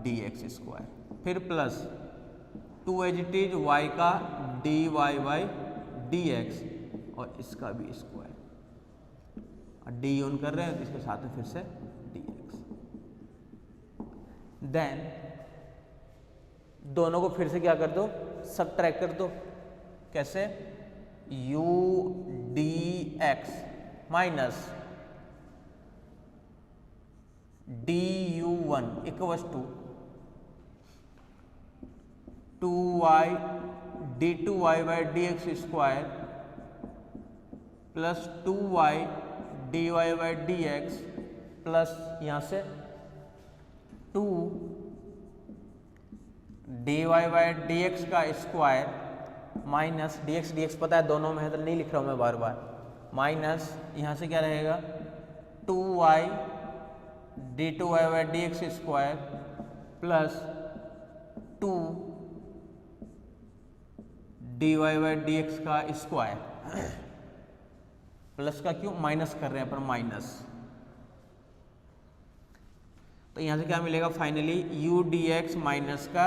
dx स्क्वायर, फिर plus 2 as it is y का dy बाई dx और इसका भी स्क्वायर, d1 कर रहे हैं तो इसके साथ में फिर से dx, देन दोनों को फिर से क्या कर दो, सबट्रैक्ट कर दो, कैसे, u dx minus du1 equals to 2y d2y by dx square plus 2y dy by dx plus यहाँ से 2 dy बाई dx का स्क्वायर माइनस dx पता है दोनों में है तो नहीं लिख रहा हूँ मैं बार बार, माइनस यहाँ से क्या रहेगा 2y d2y by dx square plus 2 dy by dx का स्क्वायर, प्लस का क्यों, माइनस कर रहे हैं पर माइनस, तो यहाँ से क्या मिलेगा फाइनली u dx माइनस का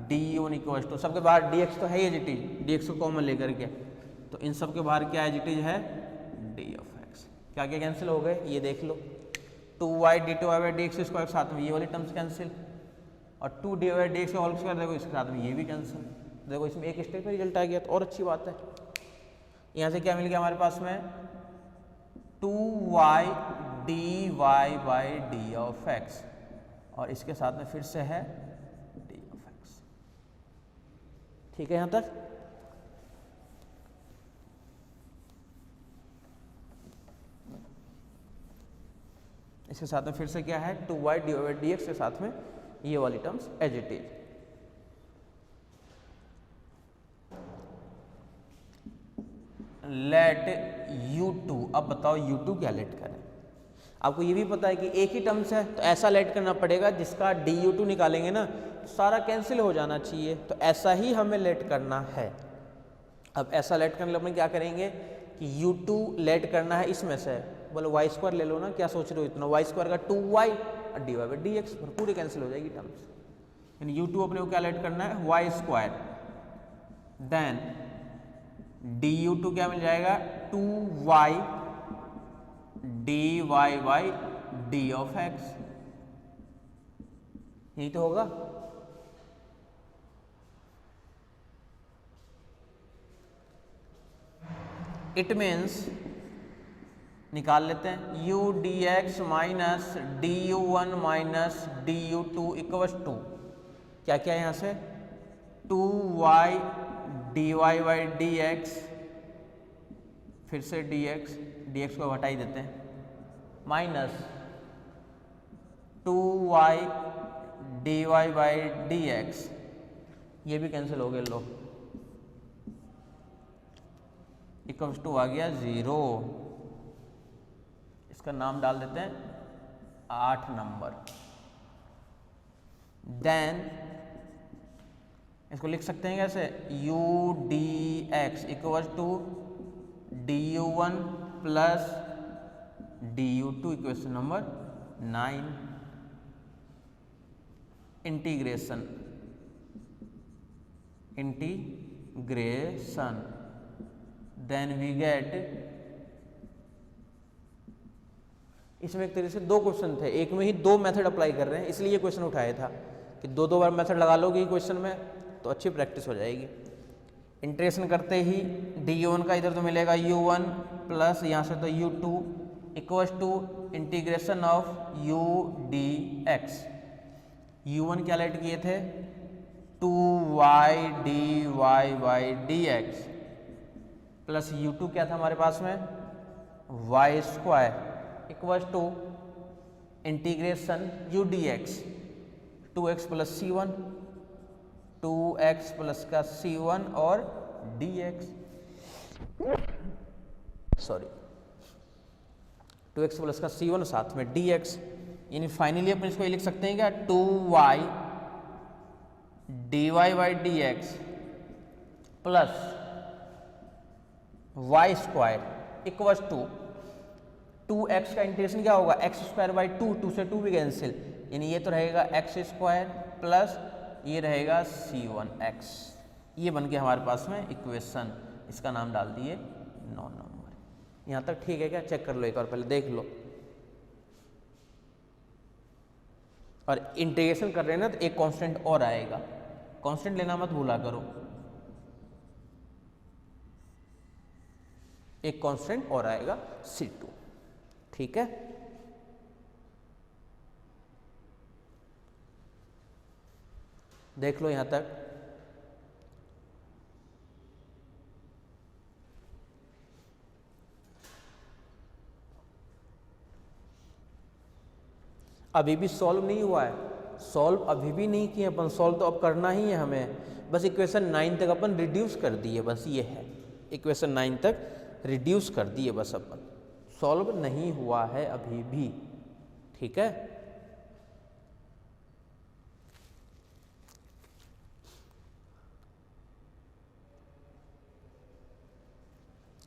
du1 इक्वल टू, सबके बाहर dx तो है ही एज इट इज, dx को कॉमन लेकर के, तो इन सब के बाहर क्या एज इट इज है d ऑफ x, क्या क्या कैंसिल हो गए ये देख लो, 2y d2y by dx square के साथ में ये वाली टर्म्स कैंसिल और 2 dy बाई dx का होल स्क्वायर देखो इसके साथ में ये भी कैंसिल, देखो इसमें एक स्टेप में रिजल्ट आ गया तो और अच्छी बात है। यहाँ से क्या मिल गया हमारे पास में 2y dy by d of x और इसके साथ में फिर से है d ऑफ x। ठीक है यहाँ तक, इसके साथ में फिर से क्या है 2y dy बाई dx के साथ में ये वाली terms as it is. Let u2, अब बताओ u2 क्या लेट करें, आपको ये भी पता है कि एक ही टर्म्स है तो ऐसा लेट करना पड़ेगा जिसका du2 निकालेंगे ना तो सारा कैंसिल हो जाना चाहिए, तो ऐसा ही हमें लेट करना है। अब ऐसा लेट करने अपन क्या करेंगे कि u2 लेट करना है इसमें से, बोलो वाई स्क्वायर ले लो ना, क्या सोच रहे हो इतना, वाई स्क्वायर का 2y और dy बाई डी एक्स, पूरी कैंसिल हो जाएगी टर्म्स। यानी u2 अपने को क्या लेट करना है वाई स्क्वायर, देन du2 क्या मिल जाएगा 2y dy by D of x, यही तो होगा। इट मीन्स निकाल लेते हैं u dx minus du1 minus du2 equals to क्या क्या यहाँ से 2y dy by D x, फिर से dx को हटाई देते हैं, minus 2y dy by D x, ये भी कैंसिल हो गया, लो इक्वल्स टू आ गया 0। इसका नाम डाल देते हैं 8 नंबर। देन इसको लिख सकते हैं कैसे u dx equals to du1 plus du2 equation number 9, integration then we get, इसमें एक तरह से दो क्वेश्चन थे, एक में ही दो मेथड अप्लाई कर रहे हैं, इसलिए ये क्वेश्चन उठाया था कि दो बार मेथड लगा लोगे क्वेश्चन में तो अच्छी प्रैक्टिस हो जाएगी। इंटीग्रेशन करते ही du1 का इधर तो मिलेगा u1 प्लस यहाँ से तो u2 equals to integration of u dx, u1 क्या लेट किए थे 2y dy by D x, plus u2 क्या था हमारे पास में y square equals to integration u dx 2x plus c1, 2x plus का c1 और dx, सॉरी 2x प्लस का c1 साथ में dx, यानी फाइनली अपन इसको ये लिख सकते हैं क्या 2y dy by D x plus y square equals to 2x का इंटीग्रेशन क्या होगा एक्स स्क्वायर बाई 2 से 2 भी कैंसिल, यानी ये तो रहेगा एक्स स्क्वायर प्लस ये रहेगा c1x, ये बन के हमारे पास में इक्वेशन, इसका नाम डाल दिए 9 नंबर। यहाँ तक ठीक है क्या, चेक कर लो एक बार पहले देख लो। और इंटीग्रेशन कर रहे हैं ना तो एक कांस्टेंट और आएगा, कांस्टेंट लेना मत भूला करो, एक कांस्टेंट और आएगा c2, ठीक है। देख लो यहां तक। अभी भी सॉल्व नहीं हुआ है, सॉल्व अभी भी नहीं किए अपन, सॉल्व तो अब करना ही है हमें, बस इक्वेशन 9 तक अपन रिड्यूस कर दिए, बस ये है, इक्वेशन 9 तक रिड्यूस कर दिए बस अपन, सॉल्व नहीं हुआ है अभी भी, ठीक है।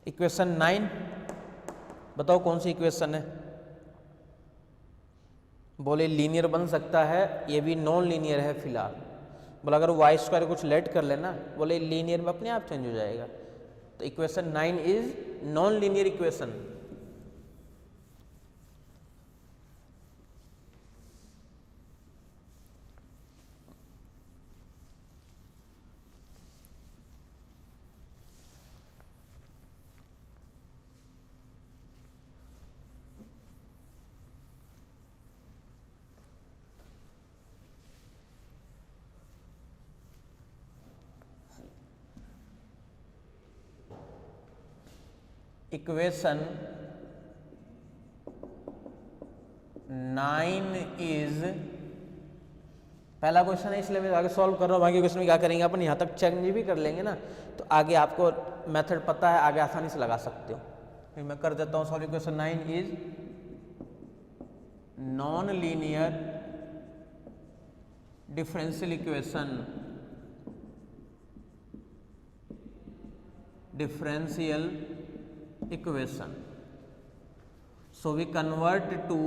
इक्वेशन 9 बताओ कौन सी इक्वेशन है, बोले लीनियर बन सकता है, ये भी नॉन लीनियर है फिलहाल, बोला अगर वाई स्क्वायर कुछ लेट कर लेना, बोले लीनियर में अपने आप चेंज हो जाएगा, तो equation 9 is non linear equation. Equation 9 is, पहला क्वेश्चन है इसलिए मैं आगे सॉल्व कर रहा हूँ, बाकी क्वेश्चन में क्या करेंगे अपन यहाँ तक चेक भी कर लेंगे ना, तो आगे आपको मेथड पता है, आगे आसानी से लगा सकते हो। फिर मैं कर देता हूँ solve. Equation 9 is non linear differential equation, so we convert to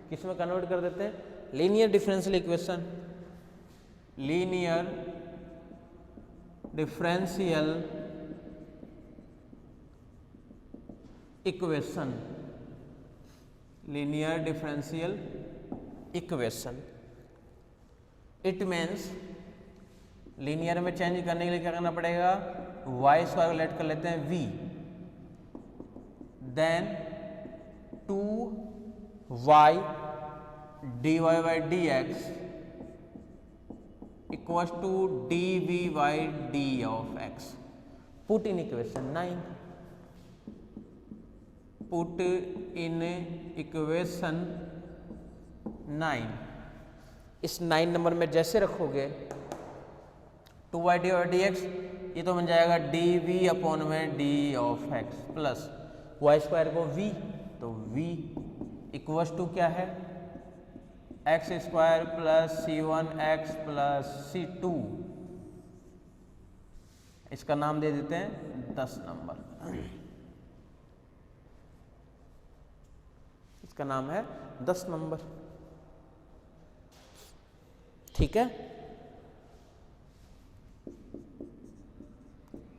किस में कन्वर्ट कर देते हैं, linear differential equation, linear differential equation, linear differential equation. It means linear में चेंज करने के लिए क्या करना पड़ेगा, वाई स्क्वायर को लेट कर लेते हैं v, then 2y dy by dx equals to dv by d of x. Put in equation 9. Put in equation 9. इस 9 नंबर में जैसे रखोगे 2y dy by dx, ये तो बन जाएगा dv अपॉन में d of x plus y square को v, तो v इक्वल्स टू क्या है, x square plus c1x plus c2, इसका नाम दे देते हैं 10 नंबर, इसका नाम है 10 नंबर। ठीक है,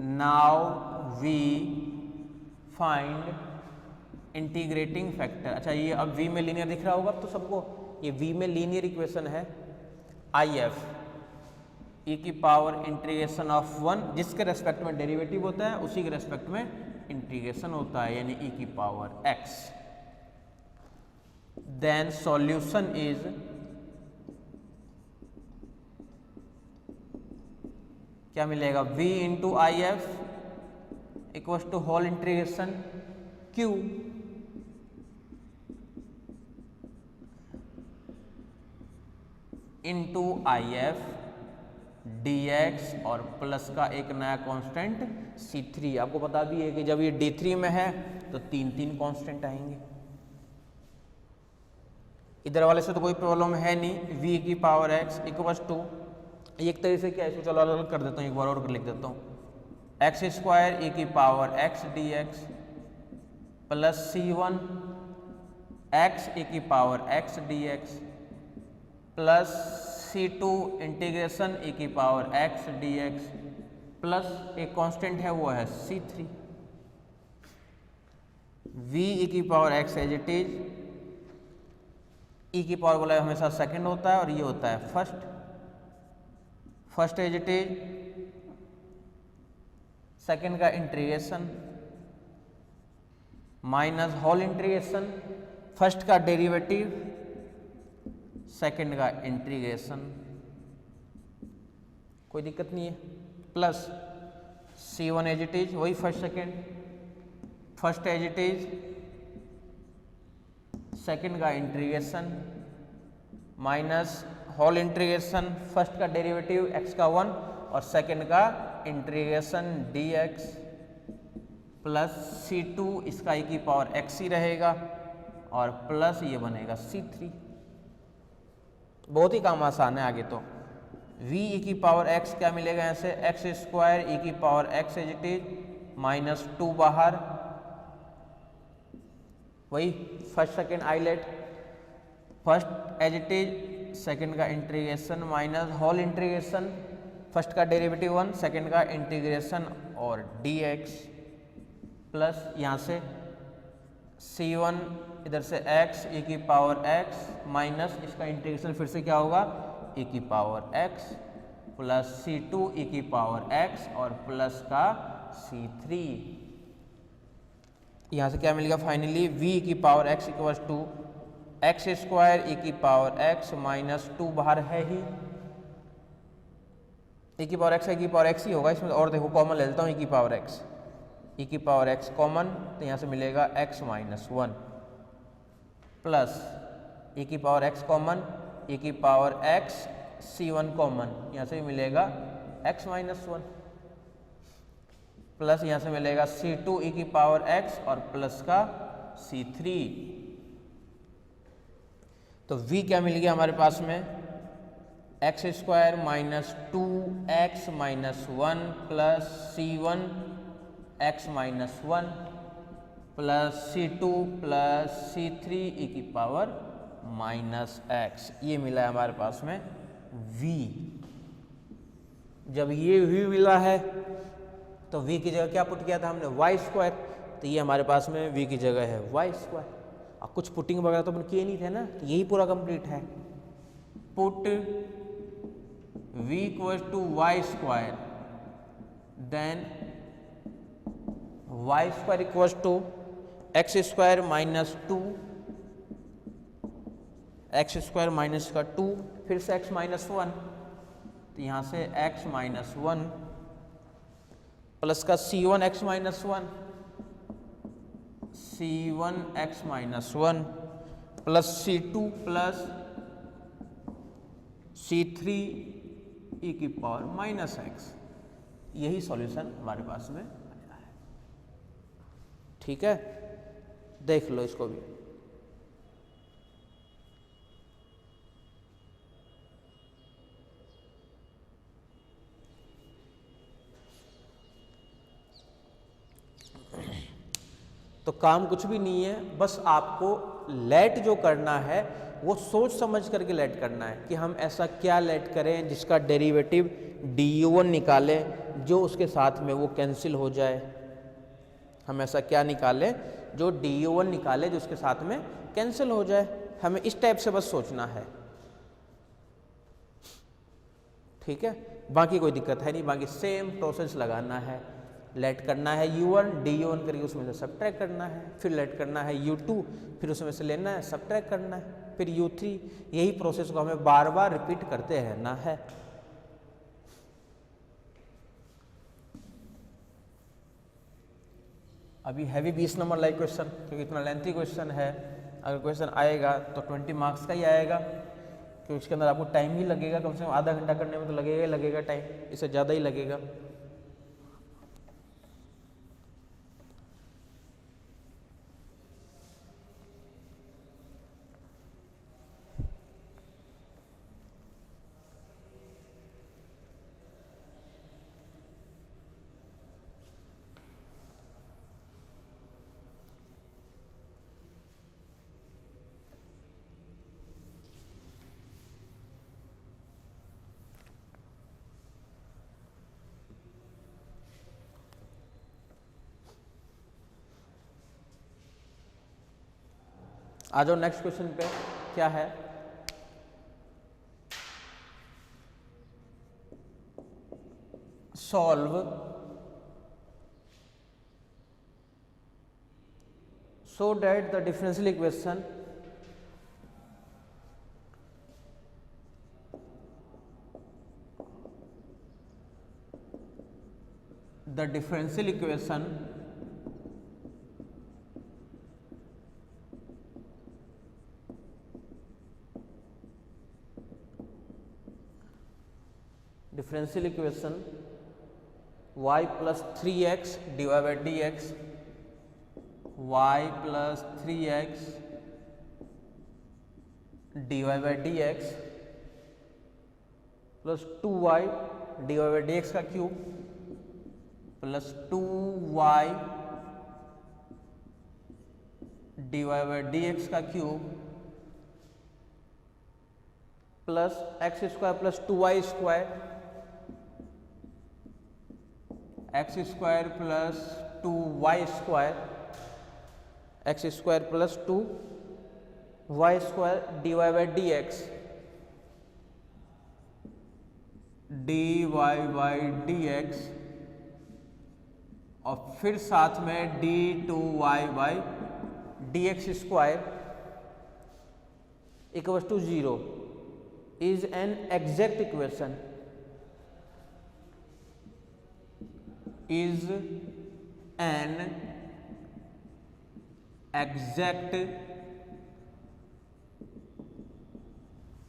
now we find integrating factor. अच्छा, ये अब v में लीनियर दिख रहा होगा अब तो सबको, ये v में लीनियर इक्वेशन है if e की पावर इंटीग्रेशन ऑफ 1, जिसके रेस्पेक्ट में डेरिवेटिव होता है उसी के रेस्पेक्ट में इंटीग्रेशन होता है, यानी e की power x। Then solution is, क्या मिलेगा, v into I F equals to whole integration q into I F D X और प्लस का एक नया कांस्टेंट c3। आपको पता भी है कि जब ये d3 में है तो 3 कांस्टेंट आएंगे। इधर वाले से तो कोई प्रॉब्लम है नहीं, v की पावर x इक्वल्स टू, एक तरीके से क्या है, इसको चलो अलग अलग कर देता हूँ, एक बार और लिख देता हूँ, एक्स स्क्वायर e की power x dx plus c1 x e की power x dx plus c2 integration e की पावर x dx प्लस एक कांस्टेंट है वो है c3। v e की power x as it is, e की power बोला हमेशा सेकंड होता है और ये होता है first as it is, second का integration minus whole integration, first का डेरिवेटिव सेकंड का इंटीग्रेशन, कोई दिक्कत नहीं है, plus c1 as it is, वही first as it is, second का integration minus whole integration, first का डेरिवेटिव x का 1 और सेकंड का इंटीग्रेशन dx प्लस c2, इसका e की पावर x ही रहेगा और प्लस ये बनेगा c3। बहुत ही काम आसान है आगे तो। v e की पावर x क्या मिलेगा यहाँ से, एक्स स्क्वायर e की power x as it is minus 2 बाहर, वही first second ILATE, first as it is, second का integration minus whole integration, first का डेरिवेटिव 1, सेकंड का इंटीग्रेशन और dx प्लस यहाँ से c1 इधर से x e की पावर x माइनस इसका इंटीग्रेशन फिर से क्या होगा e की power x plus c2 e की पावर x और प्लस का c3। यहाँ से क्या मिलेगा फाइनली, v की power x equals to X square e की पावर x माइनस 2 बाहर है ही, e की पावर x ही होगा इसमें, और देखो कॉमन ले लेता हूँ, e की पावर x कॉमन, तो यहाँ से मिलेगा x माइनस 1 प्लस e की पावर x कॉमन, e की पावर x c1 कॉमन, यहाँ से भी मिलेगा x माइनस 1। प्लस यहाँ से मिलेगा C2 e की पावर x और प्लस का C3। तो v क्या मिल गया हमारे पास में, x square minus 2x minus 1 plus C1 x minus 1 plus C2 plus C3 e की पावर माइनस x। ये मिला है हमारे पास में v। जब ये v मिला है तो v की जगह क्या पुट किया था हमने, वाई स्क्वायर। तो ये हमारे पास में v की जगह है वाई स्क्वायर। अब कुछ पुटिंग वगैरह तो अपन किए नहीं थे ना, तो यही पूरा कंप्लीट है। Put v equal to Y square, then Y square equal to X square minus 2, X square minus का 2, फिर से x माइनस 1, तो यहाँ से x माइनस 1 प्लस का C1 x minus 1, C1 x minus 1 plus C2 plus C3 e की power minus x। यही solution हमारे पास में आया है। ठीक है, देख लो इसको भी। तो काम कुछ भी नहीं है, बस आपको लेट जो करना है वो सोच समझ करके लेट करना है कि हम ऐसा क्या लेट करें जिसका डेरिवेटिव du1 निकालें जो उसके साथ में वो कैंसिल हो जाए। हम ऐसा क्या निकालें जो du1 निकाले जो उसके साथ में कैंसिल हो जाए। हमें इस टाइप से बस सोचना है। ठीक है, बाकी कोई दिक्कत है नहीं, बाकी सेम प्रोसेस लगाना है। लेट करना है u1, du1 करके उसमें से सब्ट्रैक्ट करना है, फिर लेट करना है u2, फिर उसमें से लेना है, सब्ट्रैक्ट करना है, फिर u3। यही प्रोसेस को हमें बार बार रिपीट करते रहना है। अभी हैवी 20 नंबर लाइक क्वेश्चन, क्योंकि इतना लेंथी क्वेश्चन है। अगर क्वेश्चन आएगा तो 20 मार्क्स का ही आएगा, क्योंकि उसके अंदर आपको टाइम भी लगेगा, कम से कम आधा घंटा करने में तो लगेगा ही लगेगा टाइम, इससे ज़्यादा ही लगेगा। आ जाओ नेक्स्ट क्वेश्चन पे। क्या है, solve so that the differential equation differential equation y plus 3x divided by dx, y plus 3x divided by dx plus 2y divided by dx का cube plus 2y divided by dx का cube plus X square plus 2y square, X square plus 2y square, X square plus 2y square dy by D X, dy by D X, और फिर साथ में d2y by D x square equals to 0 is an exact equation, is an exact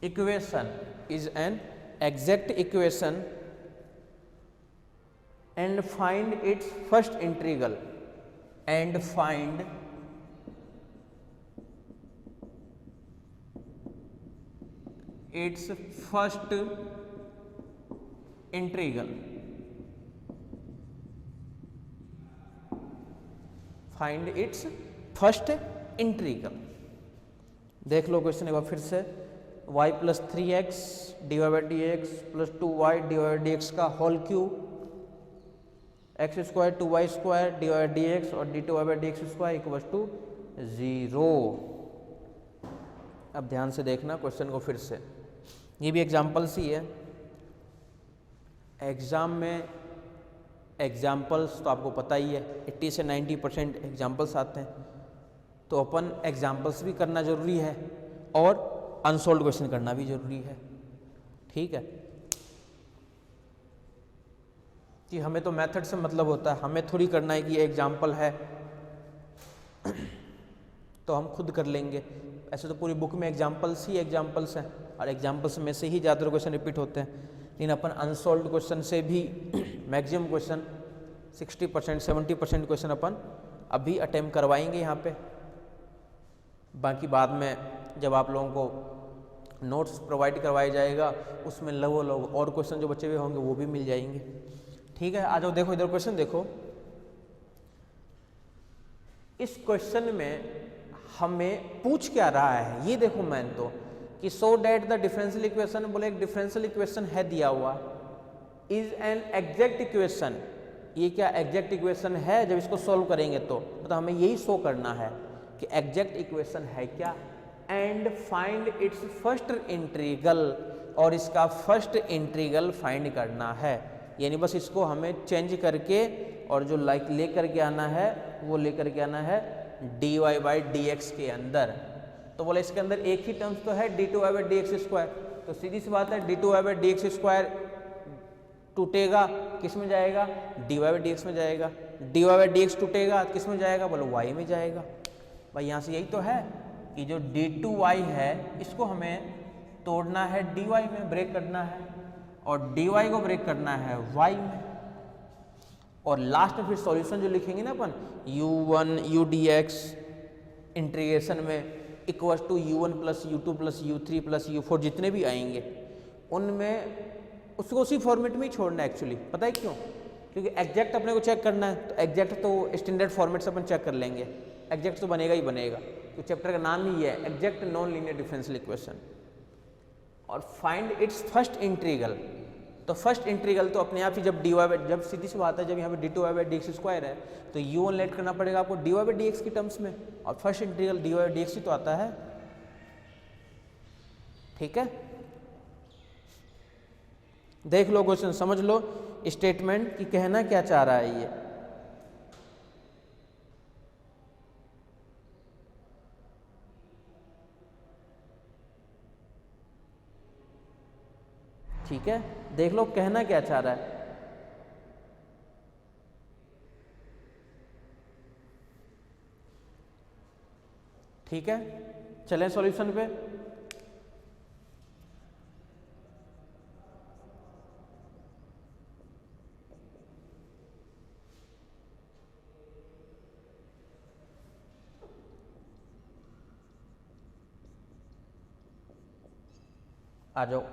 equation, is an exact equation and find its first integral and find its first integral, find its first integral। देख लो question एक बार फिर से, y plus 3x divide by D x plus 2y divide D X का whole cube, X square 2y square divide D X और D two Y by D x square equal to 0। अब ध्यान से देखना question को फिर से, ये भी एग्जाम्पल्स ही है। एग्जाम में एग्जाम्पल्स तो आपको पता ही है 80 से 90% एग्जाम्पल्स आते हैं, तो अपन एग्जाम्पल्स भी करना जरूरी है और अनसॉल्व क्वेश्चन करना भी जरूरी है। ठीक है कि हमें तो मेथड से मतलब होता है, हमें थोड़ी करना है कि ये एग्जाम्पल है तो हम खुद कर लेंगे। ऐसे तो पूरी बुक में एग्जाम्पल्स ही एग्जाम्पल्स हैं और एग्जाम्पल्स में से ही ज़्यादातर क्वेश्चन रिपीट होते हैं, लेकिन अपन अनसॉल्व क्वेश्चन से भी मैक्सिमम क्वेश्चन 60% 70% क्वेश्चन अपन अभी अटेम्प्ट करवाएंगे यहाँ पे। बाकी बाद में जब आप लोगों को नोट्स प्रोवाइड करवाया जाएगा उसमें लगभग और क्वेश्चन जो बचे हुए होंगे वो भी मिल जाएंगे। ठीक है, आ जाओ देखो इधर क्वेश्चन देखो। इस क्वेश्चन में हमें पूछ क्या रहा है ये देखो, मैंने तो कि so that the differential equation, बोले एक डिफरेंशियल इक्वेशन है दिया हुआ, इज एन एग्जैक्ट इक्वेशन, ये क्या एग्जैक्ट इक्वेशन है? जब इसको सॉल्व करेंगे तो मतलब हमें यही शो करना है कि एग्जैक्ट इक्वेशन है क्या। And find its first integral, और इसका फर्स्ट इंटीग्रल फाइंड करना है, यानी बस इसको हमें चेंज करके और जो लाइक लेकर के आना है वो लेकर के आना है dy बाई डी एक्स के अंदर। तो बोले इसके अंदर एक ही टर्म्स तो है d2y by D x square, तो सीधी सी बात है d2y by D x square टूटेगा किस में जाएगा? dy बाई डी एक्स में जाएगा। dy बाई डी एक्स टूटेगा किस में जाएगा? बोलो y में जाएगा। भाई यहाँ से यही तो है कि जो d2y है इसको हमें तोड़ना है dy में, ब्रेक करना है, और dy को ब्रेक करना है y में, और लास्ट में फिर सॉल्यूशन जो लिखेंगे ना अपन u1 u dx इंटीग्रेशन में equal to u1 plus u2 plus u3 plus u4 जितने भी आएंगे उनमें उसको उसी फॉर्मेट में ही छोड़ना है एक्चुअली। पता है क्यों? क्योंकि एग्जैक्ट अपने को चेक करना है, तो एग्जैक्ट तो स्टैंडर्ड फॉर्मेट से अपन चेक कर लेंगे, एग्जैक्ट तो बनेगा ही बनेगा, तो चैप्टर का नाम ही है exact non linear differential equation. और फाइंड इट्स फर्स्ट इंटीग्रल, तो फर्स्ट इंटीग्रल तो अपने आप ही जब dy बाई, जब सीधी सी बात है जब यहाँ पे d2y by D x square है तो u1 लेट करना पड़ेगा आपको dy बाई डी एक्स की टर्म्स में, और first integral dy by D X ही तो आता है। ठीक है, देख लो क्वेश्चन, समझ लो स्टेटमेंट कि कहना क्या चाह रहा है ये। ठीक है, देख लो कहना क्या चाह रहा है। ठीक है, चलें सॉल्यूशन पे। आ जाओ।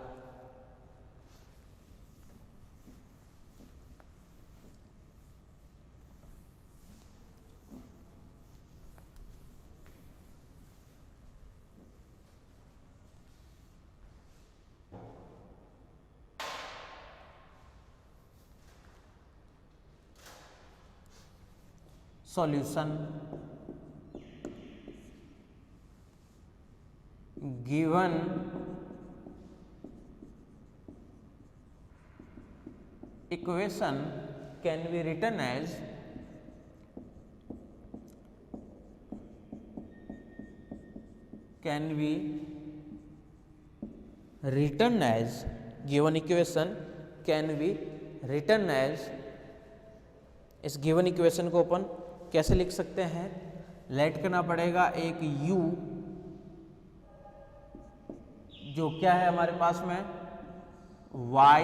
solution given equation can be written as given equation can be written as, इस गिवन इक्वेशन को अपन कैसे लिख सकते हैं? लेट करना पड़ेगा एक u जो क्या है हमारे पास में y